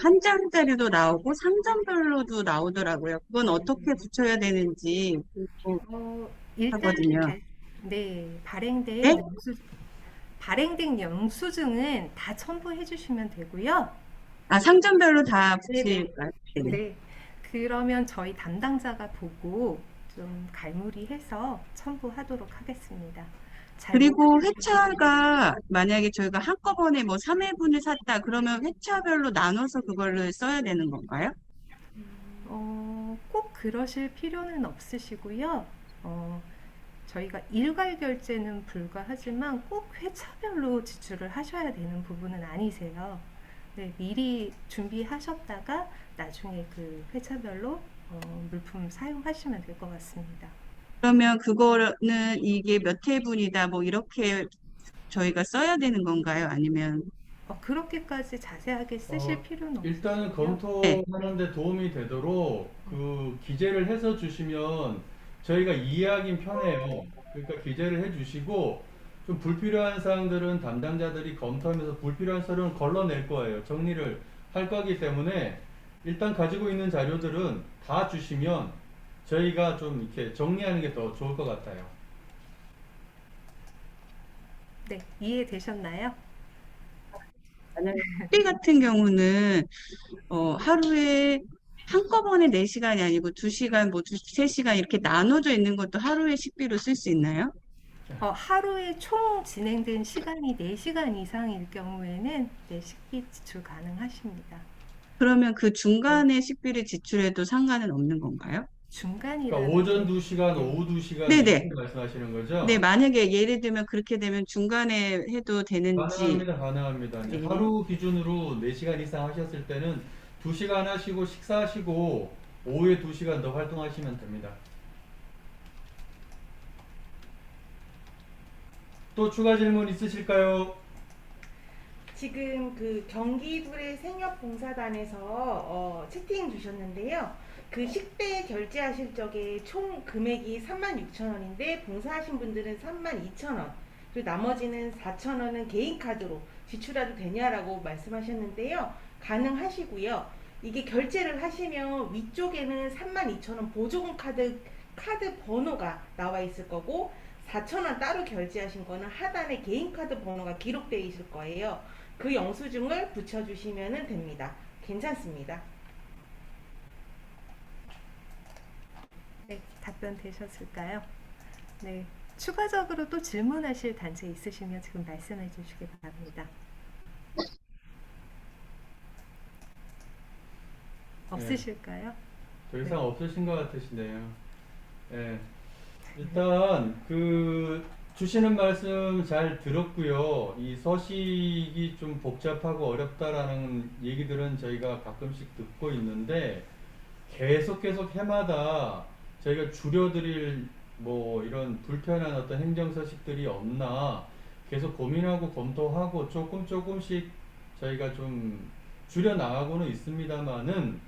한 장짜리도 나오고 상점별로도 나오더라고요. 그건 어떻게 붙여야 되는지 일단 하거든요. 네, 네? 발행된 영수증은 다 첨부해 주시면 되고요. 아, 상점별로 다 네네. 붙일까요? 네. 네. 그러면 저희 담당자가 보고 좀 갈무리해서 첨부하도록 하겠습니다. 잘 그리고 모르겠는데. 회차가 만약에 저희가 한꺼번에 뭐 3회분을 샀다 그러면 회차별로 나눠서 그걸로 써야 되는 건가요? 꼭 그러실 필요는 없으시고요. 저희가 일괄 결제는 불가하지만 꼭 회차별로 지출을 하셔야 되는 부분은 아니세요. 네, 미리 준비하셨다가 나중에 그 회차별로 물품 사용하시면 될 것 같습니다. 그러면 그거는 이게 몇 회분이다 뭐 이렇게 저희가 써야 되는 건가요? 아니면 그렇게까지 자세하게 쓰실 필요는 일단은 없으시고요. 검토하는데 도움이 되도록 그 기재를 해서 주시면 저희가 이해하긴 편해요. 그러니까 기재를 해주시고 좀 불필요한 사항들은 담당자들이 검토하면서 불필요한 서류는 걸러낼 거예요. 정리를 할 거기 때문에 일단 가지고 있는 자료들은 다 주시면 저희가 좀 이렇게 정리하는 게 더 좋을 것 같아요. 네, 이해되셨나요? 숙비 같은 경우는 하루에 한꺼번에 4시간이 아니고 2시간, 뭐 3시간 이렇게 나눠져 있는 것도 하루에 식비로 쓸 수 있나요? 하루에 총 진행된 시간이 4시간 이상일 경우에는 네, 식비 지출 가능하십니다. 그러면 그 중간에 식비를 지출해도 상관은 없는 건가요? 중간이라는 그러니까 오전 게 2시간, 오후 2시간 네네. 이렇게 말씀하시는 거죠? 네, 만약에 예를 들면 그렇게 되면 중간에 해도 되는지. 가능합니다. 이제 네. 하루 기준으로 4시간 이상 하셨을 때는 2시간 하시고 식사하시고 오후에 2시간 더 활동하시면 됩니다. 또 추가 질문 있으실까요? 지금 그 경기도의 생협봉사단에서 채팅 주셨는데요. 그 식대 결제하실 적에 총 금액이 36,000원인데 봉사하신 분들은 32,000원, 그리고 나머지는 4,000원은 개인 카드로 지출해도 되냐라고 말씀하셨는데요. 가능하시고요. 이게 결제를 하시면 위쪽에는 32,000원 보조금 카드 번호가 나와 있을 거고 4,000원 따로 결제하신 거는 하단에 개인 카드 번호가 기록되어 있을 거예요. 그 영수증을 붙여주시면 됩니다. 괜찮습니다. 네, 답변 되셨을까요? 네, 추가적으로 또 질문하실 단체 있으시면 지금 말씀해 주시기 바랍니다. 없으실까요? 더 이상 없으신 것 같으시네요. 예. 일단 그 주시는 말씀 잘 들었고요. 이 서식이 좀 복잡하고 어렵다라는 얘기들은 저희가 가끔씩 듣고 있는데 계속 해마다 저희가 줄여드릴 뭐 이런 불편한 어떤 행정 서식들이 없나 계속 고민하고 검토하고 조금씩 저희가 좀 줄여 나가고는 있습니다만은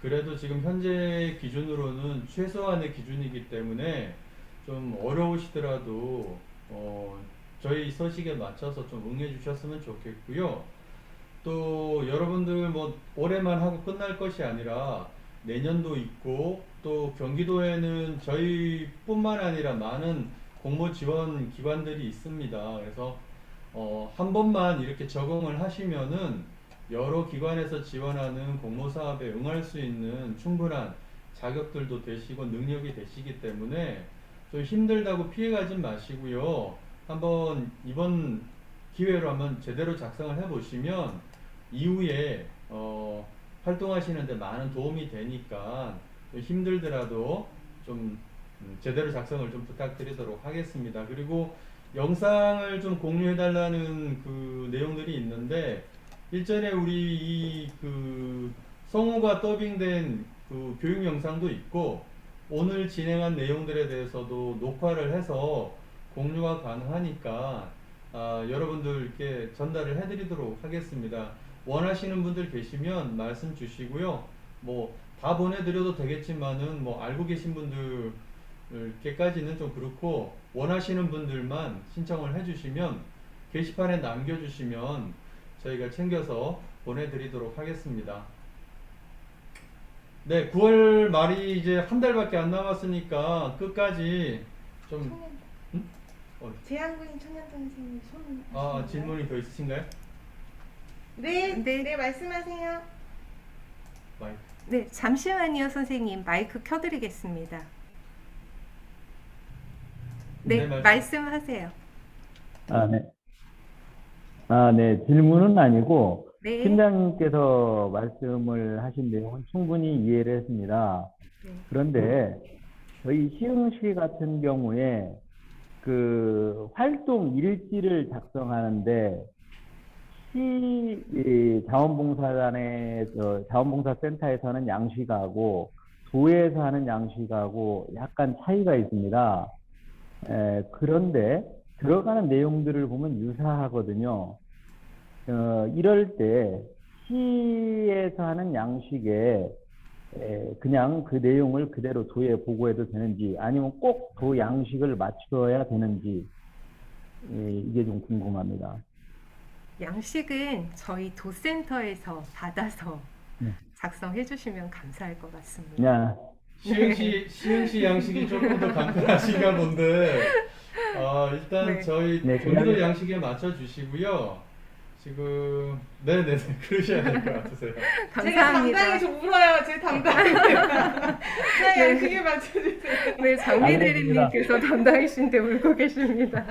그래도 지금 현재 기준으로는 최소한의 기준이기 때문에 좀 어려우시더라도 저희 서식에 맞춰서 좀 응해 주셨으면 좋겠고요. 또 여러분들 뭐 올해만 하고 끝날 것이 아니라 내년도 있고 또 경기도에는 저희뿐만 아니라 많은 공모 지원 기관들이 있습니다. 그래서 한 번만 이렇게 적응을 하시면은 여러 기관에서 지원하는 공모 사업에 응할 수 있는 충분한 자격들도 되시고 능력이 되시기 때문에 좀 힘들다고 피해가지 마시고요. 한번 이번 기회로 한번 제대로 작성을 해보시면 이후에 활동하시는데 많은 도움이 되니까 좀 힘들더라도 좀 제대로 작성을 좀 부탁드리도록 하겠습니다. 그리고 영상을 좀 공유해달라는 그 내용들이 있는데 일전에 우리 이 그 성우가 더빙된 그 교육 영상도 있고 오늘 진행한 내용들에 대해서도 녹화를 해서 공유가 가능하니까 여러분들께 전달을 해드리도록 하겠습니다. 원하시는 분들 계시면 말씀 주시고요. 뭐 다 보내드려도 되겠지만은 뭐 알고 계신 분들께까지는 좀 그렇고 원하시는 분들만 신청을 해주시면 게시판에 남겨주시면 저희가 챙겨서 보내드리도록 하겠습니다. 네, 9월 말이 이제 한 달밖에 안 남았으니까 끝까지 좀 청년단. 재한군인 청년단 선생님 손. 질문이 더 있으신가요? 네, 말씀하세요. 마이크. 네, 잠시만요, 선생님. 마이크 켜드리겠습니다. 네, 말씀하세요. 네. 질문은 아니고, 네. 팀장님께서 말씀을 하신 내용은 충분히 이해를 했습니다. 네. 그런데 저희 시흥시 같은 경우에 그 활동 일지를 작성하는데 시 자원봉사센터에서는 양식하고 도에서 하는 양식하고 약간 차이가 있습니다. 그런데 들어가는 내용들을 보면 유사하거든요. 이럴 때 시에서 하는 양식에 그냥 그 내용을 그대로 도에 보고해도 되는지 아니면 꼭 도 양식을 맞춰야 되는지 이게 좀 궁금합니다. 양식은 저희 도센터에서 받아서 네. 작성해 주시면 감사할 것 같습니다. 시흥시 양식이 조금 더 간편하신가 본데 일단 네. 저희 네, 경기도 양식에 맞춰 주시고요. 지금 네네네 그러셔야 될 것 같으세요. 제가 감사합니다. 담당이 좀 울어요. 제 담당입니다. 네, 그게 맞춰주세요. 네, 장미대리님께서 담당이신데 울고 계십니다.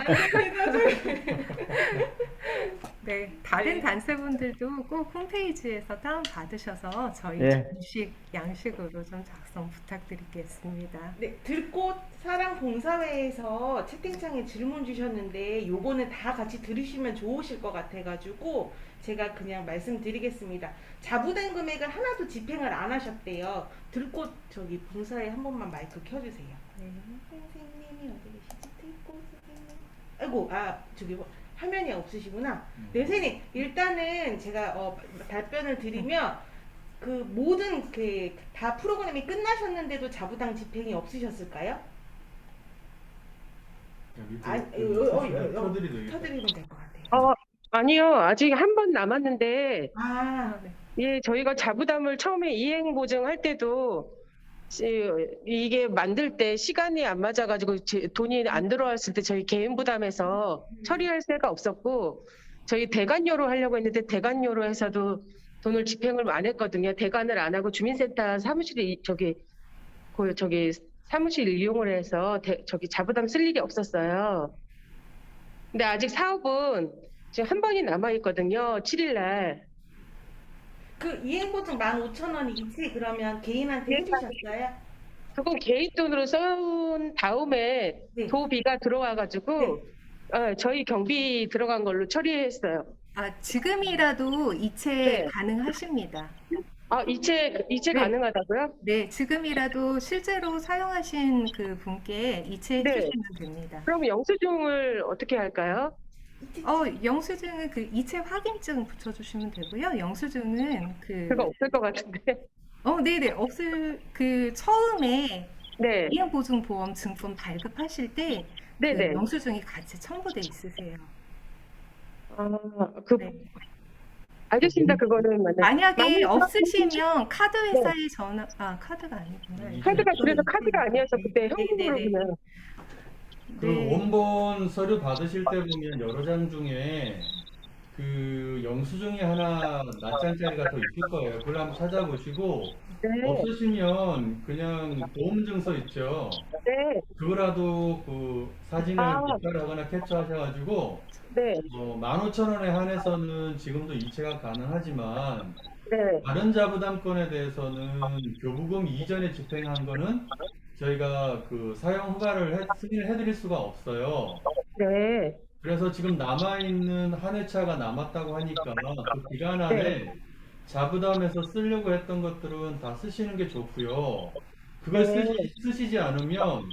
네, 다른 단체분들도 꼭 홈페이지에서 다운 받으셔서 저희 네. 주식 양식으로 좀 작성 부탁드리겠습니다. 네, 들꽃 사랑 봉사회에서 채팅창에 질문 주셨는데 요거는 다 같이 들으시면 좋으실 것 같아가지고 제가 그냥 말씀드리겠습니다. 자부된 금액을 하나도 집행을 안 하셨대요. 들꽃 저기 봉사회 한 번만 마이크 켜주세요. 네, 선생님이 어디 계시지? 들꽃 선생님. 아이고, 저기 화면이 없으시구나. 네, 선생님 일단은 제가 답변을 드리면 그 모든 그 다 프로그램이 끝나셨는데도 자부당 집행이 없으셨을까요? 쳐드리도 쳐드리면 될 것 같아요. 아니요. 아직 한 번 남았는데, 아, 네. 예, 저희가 자부담을 처음에 이행 보증할 때도 이게 만들 때 시간이 안 맞아가지고 돈이 안 들어왔을 때 저희 개인 부담해서 처리할 새가 없었고, 저희 대관료로 하려고 했는데 대관료로 해서도 돈을 집행을 안 했거든요. 대관을 안 하고 주민센터 사무실에 저기 사무실 이용을 해서 저기 자부담 쓸 일이 없었어요. 근데 아직 사업은 지금 한 번이 남아 있거든요. 7일 날. 그 이행보증 15,000원이 있지 그러면 개인한테 네. 해주셨어요? 그건 개인 돈으로 써온 다음에 네. 도비가 들어와가지고 저희 경비 들어간 걸로 처리했어요. 지금이라도 이체 네. 가능하십니다. 이체 네. 가능하다고요? 네, 지금이라도 실제로 사용하신 그 분께 이체해 네. 주시면 됩니다. 그럼 영수증을 어떻게 할까요? 영수증은 그 이체 확인증 붙여주시면 되고요. 영수증은 그거 없을 것 같은데. 네네, 처음에 네. 이행보증보험 증권 발급하실 때 그 네네. 영수증이 같이 첨부돼 있으세요. 네. 알겠습니다. 그거는 만약에 많이 없으시면 카드 회사에 카드가 아니구나. 카드가 그래서 카드가 아니어서 그때 현금으로 네네네. 그냥. 그 네. 원본 서류 받으실 때 보면 여러 장 중에 그 영수증이 하나 낱장짜리가 더 있을 거예요. 그걸 한번 찾아보시고 네. 없으시면 그냥 보험증서 있죠. 네. 그거라도 그 사진을 입력하거나 캡처하셔가지고 네. 15,000원에 한해서는 지금도 이체가 가능하지만 네. 다른 자부담권에 대해서는 교부금 이전에 집행한 거는 저희가 그 사용 허가를 승인을 해드릴 수가 없어요. 네. 그래서 지금 남아있는 한 회차가 남았다고 하니까 그 기간 안에 자부담에서 쓰려고 했던 것들은 다 쓰시는 게 좋고요. 그걸 쓰시지 않으면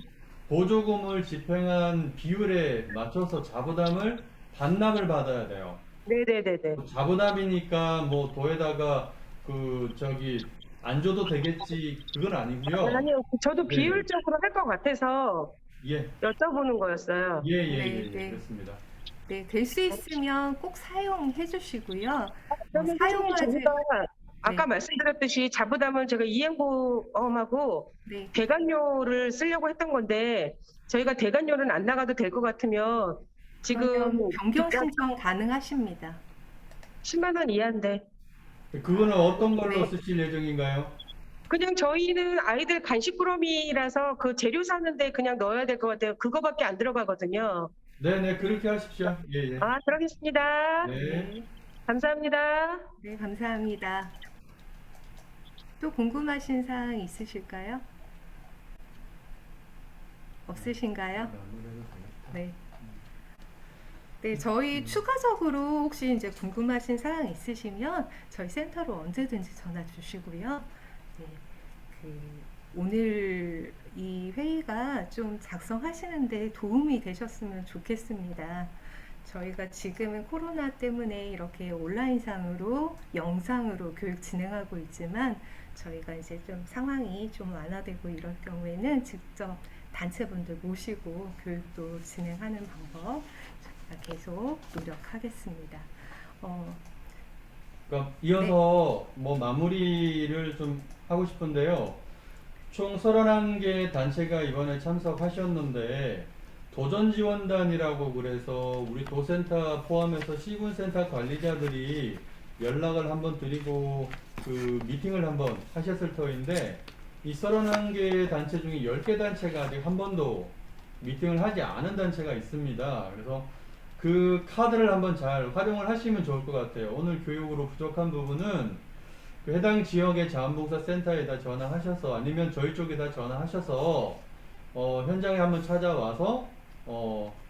보조금을 집행한 비율에 맞춰서 자부담을 반납을 받아야 돼요. 네네네네. 자부담이니까 뭐 도에다가 안 줘도 되겠지 그건 아니고요. 아니요. 저도 네. 비율적으로 할 것 같아서 예, 여쭤보는 거였어요. 네. 그렇습니다. 네, 될 수 있으면 꼭 사용해 주시고요. 그러면 사용하지 저희가 아까 네. 말씀드렸듯이 자부담은 제가 이행보험하고 네. 대관료를 쓰려고 했던 건데 저희가 대관료는 안 나가도 될 것 같으면 지금 그러면 변경 신청 가능하십니다. 10만 원 이하인데 그거는 어떤 걸로 네. 쓰실 예정인가요? 그냥 저희는 아이들 간식 꾸러미라서 그 재료 사는데 그냥 넣어야 될 것 같아요. 그거밖에 안 들어가거든요. 네네, 그렇게 하십시오. 예. 들어가겠습니다. 네. 감사합니다. 네, 감사합니다. 또 궁금하신 사항 있으실까요? 없으신가요? 네. 네, 저희 추가적으로 혹시 이제 궁금하신 사항 있으시면 저희 센터로 언제든지 전화 주시고요. 네, 오늘 이 회의가 좀 작성하시는데 도움이 되셨으면 좋겠습니다. 저희가 지금은 코로나 때문에 이렇게 온라인상으로 영상으로 교육 진행하고 있지만 저희가 이제 좀 상황이 좀 완화되고 이럴 경우에는 직접 단체분들 모시고 교육도 진행하는 방법 저희가 계속 노력하겠습니다. 그러니까 이어서 뭐 마무리를 좀 하고 싶은데요. 총 31개 단체가 이번에 참석하셨는데 도전지원단이라고 그래서 우리 도센터 포함해서 시군센터 관리자들이 연락을 한번 드리고 그 미팅을 한번 하셨을 터인데 이 31개 단체 중에 10개 단체가 아직 한 번도 미팅을 하지 않은 단체가 있습니다. 그래서 그 카드를 한번 잘 활용을 하시면 좋을 것 같아요. 오늘 교육으로 부족한 부분은 그 해당 지역의 자원봉사센터에다 전화하셔서 아니면 저희 쪽에다 전화하셔서 현장에 한번 찾아와서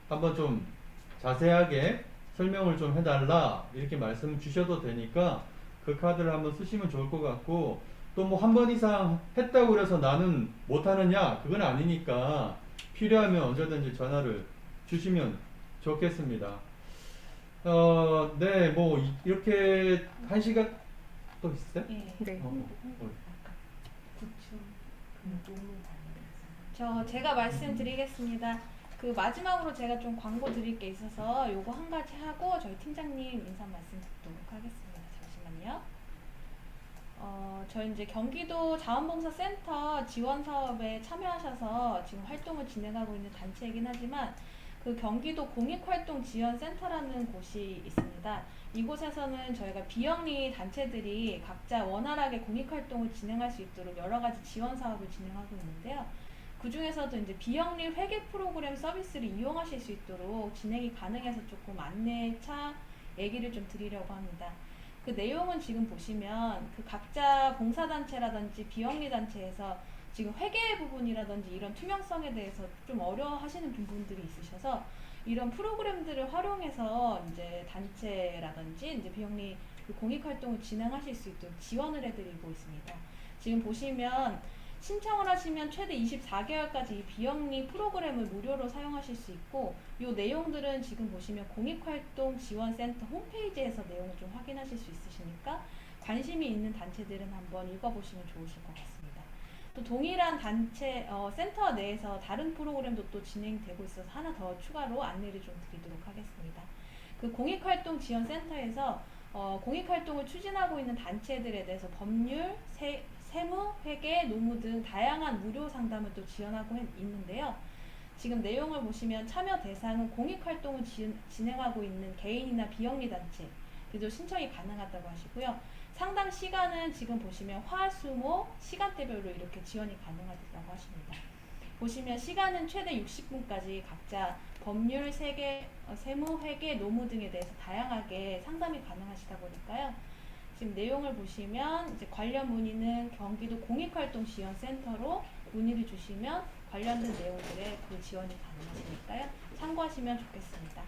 한번 좀 자세하게 설명을 좀 해달라 이렇게 말씀 주셔도 되니까 그 카드를 한번 쓰시면 좋을 것 같고 또 뭐 한 번 이상 했다고 그래서 나는 못하느냐 그건 아니니까 필요하면 언제든지 전화를 주시면 좋겠습니다. 네, 뭐 이렇게 1시간 또 있어요? 예. 네. 제가 말씀드리겠습니다. 그 마지막으로 제가 좀 광고 드릴 게 있어서 요거 한 가지 하고 저희 팀장님 인사 말씀 듣도록 하겠습니다. 잠시만요. 저희 이제 경기도 자원봉사센터 지원 사업에 참여하셔서 지금 활동을 진행하고 있는 단체이긴 하지만 그 경기도 공익활동지원센터라는 곳이 있습니다. 이곳에서는 저희가 비영리 단체들이 각자 원활하게 공익활동을 진행할 수 있도록 여러 가지 지원 사업을 진행하고 있는데요. 그 중에서도 이제 비영리 회계 프로그램 서비스를 이용하실 수 있도록 진행이 가능해서 조금 안내차 얘기를 좀 드리려고 합니다. 그 내용은 지금 보시면 그 각자 봉사단체라든지 비영리 단체에서 지금 회계 부분이라든지 이런 투명성에 대해서 좀 어려워하시는 부분들이 있으셔서 이런 프로그램들을 활용해서 이제 단체라든지 이제 비영리 그 공익활동을 진행하실 수 있도록 지원을 해드리고 있습니다. 지금 보시면 신청을 하시면 최대 24개월까지 이 비영리 프로그램을 무료로 사용하실 수 있고 이 내용들은 지금 보시면 공익활동지원센터 홈페이지에서 내용을 좀 확인하실 수 있으시니까 관심이 있는 단체들은 한번 읽어보시면 좋으실 것 같습니다. 또 동일한 단체 센터 내에서 다른 프로그램도 또 진행되고 있어서 하나 더 추가로 안내를 좀 드리도록 하겠습니다. 그 공익활동지원센터에서 공익활동을 추진하고 있는 단체들에 대해서 법률, 세무, 회계, 노무 등 다양한 무료 상담을 또 지원하고 있는데요. 지금 내용을 보시면 참여 대상은 공익활동을 진행하고 있는 개인이나 비영리 단체, 그래도 신청이 가능하다고 하시고요. 상담 시간은 지금 보시면 화, 수, 목 시간대별로 이렇게 지원이 가능하다고 하십니다. 보시면 시간은 최대 60분까지 각자 법률, 세무, 회계, 노무 등에 대해서 다양하게 상담이 가능하시다 보니까요. 지금 내용을 보시면 이제 관련 문의는 경기도 공익활동지원센터로 문의를 주시면 관련된 내용들의 그 지원이 가능하시니까요. 참고하시면 좋겠습니다.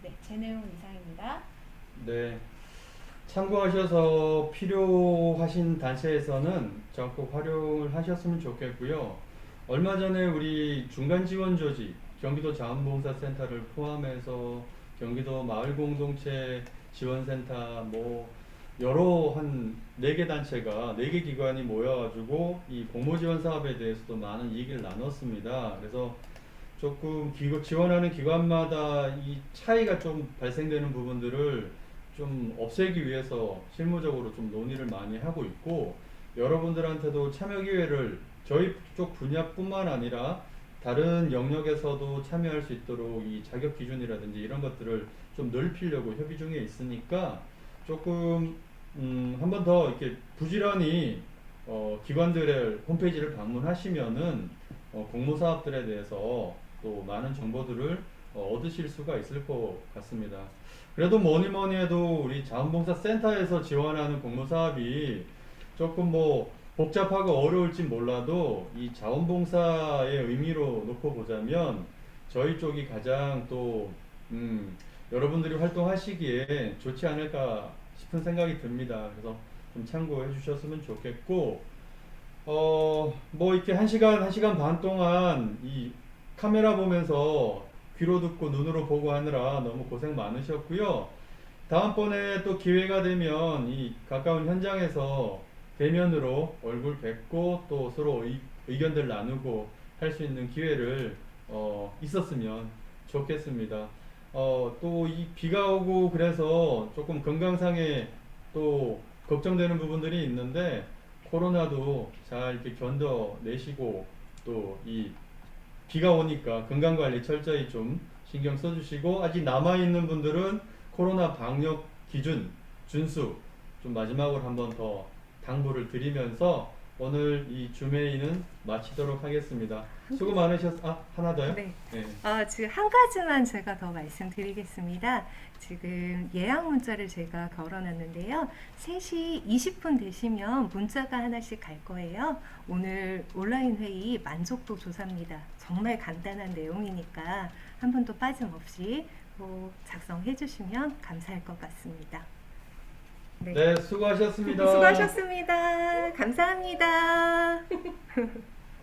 네, 제 내용은 이상입니다. 네. 참고하셔서 필요하신 단체에서는 적극 활용을 하셨으면 좋겠고요. 얼마 전에 우리 중간 지원 조직 경기도 자원봉사센터를 포함해서 경기도 마을공동체 지원센터 뭐 여러 한 4개 단체가 4개 기관이 모여가지고 이 공모지원 사업에 대해서도 많은 얘기를 나눴습니다. 그래서 조금 지원하는 기관마다 이 차이가 좀 발생되는 부분들을 좀 없애기 위해서 실무적으로 좀 논의를 많이 하고 있고 여러분들한테도 참여 기회를 저희 쪽 분야뿐만 아니라 다른 영역에서도 참여할 수 있도록 이 자격 기준이라든지 이런 것들을 좀 넓히려고 협의 중에 있으니까 조금 한 번 더 이렇게 부지런히 기관들의 홈페이지를 방문하시면은 공모사업들에 대해서 또 많은 정보들을 얻으실 수가 있을 것 같습니다. 그래도 뭐니 해도 우리 자원봉사센터에서 지원하는 공모사업이 조금 뭐 복잡하고 어려울지 몰라도 이 자원봉사의 의미로 놓고 보자면 저희 쪽이 가장 또 여러분들이 활동하시기에 좋지 않을까 싶은 생각이 듭니다. 그래서 좀 참고해 주셨으면 좋겠고 뭐 이렇게 1시간 반 동안 이 카메라 보면서 귀로 듣고 눈으로 보고 하느라 너무 고생 많으셨고요. 다음번에 또 기회가 되면 이 가까운 현장에서 대면으로 얼굴 뵙고 또 서로 의견들 나누고 할 수 있는 기회를 있었으면 좋겠습니다. 또 이 비가 오고 그래서 조금 건강상에 또 걱정되는 부분들이 있는데 코로나도 잘 이렇게 견뎌내시고 또 이 비가 오니까 건강관리 철저히 좀 신경 써주시고 아직 남아있는 분들은 코로나 방역 기준 준수 좀 마지막으로 한번 더 당부를 드리면서 오늘 이 줌회의는 마치도록 하겠습니다. 수고 하나 더요? 네. 네. 지금 한 가지만 제가 더 말씀드리겠습니다. 지금 예약 문자를 제가 걸어놨는데요. 3시 20분 되시면 문자가 하나씩 갈 거예요. 오늘 온라인 회의 만족도 조사입니다. 정말 간단한 내용이니까 한 번도 빠짐없이 작성해 주시면 감사할 것 같습니다. 네, 수고하셨습니다. 수고하셨습니다. 감사합니다.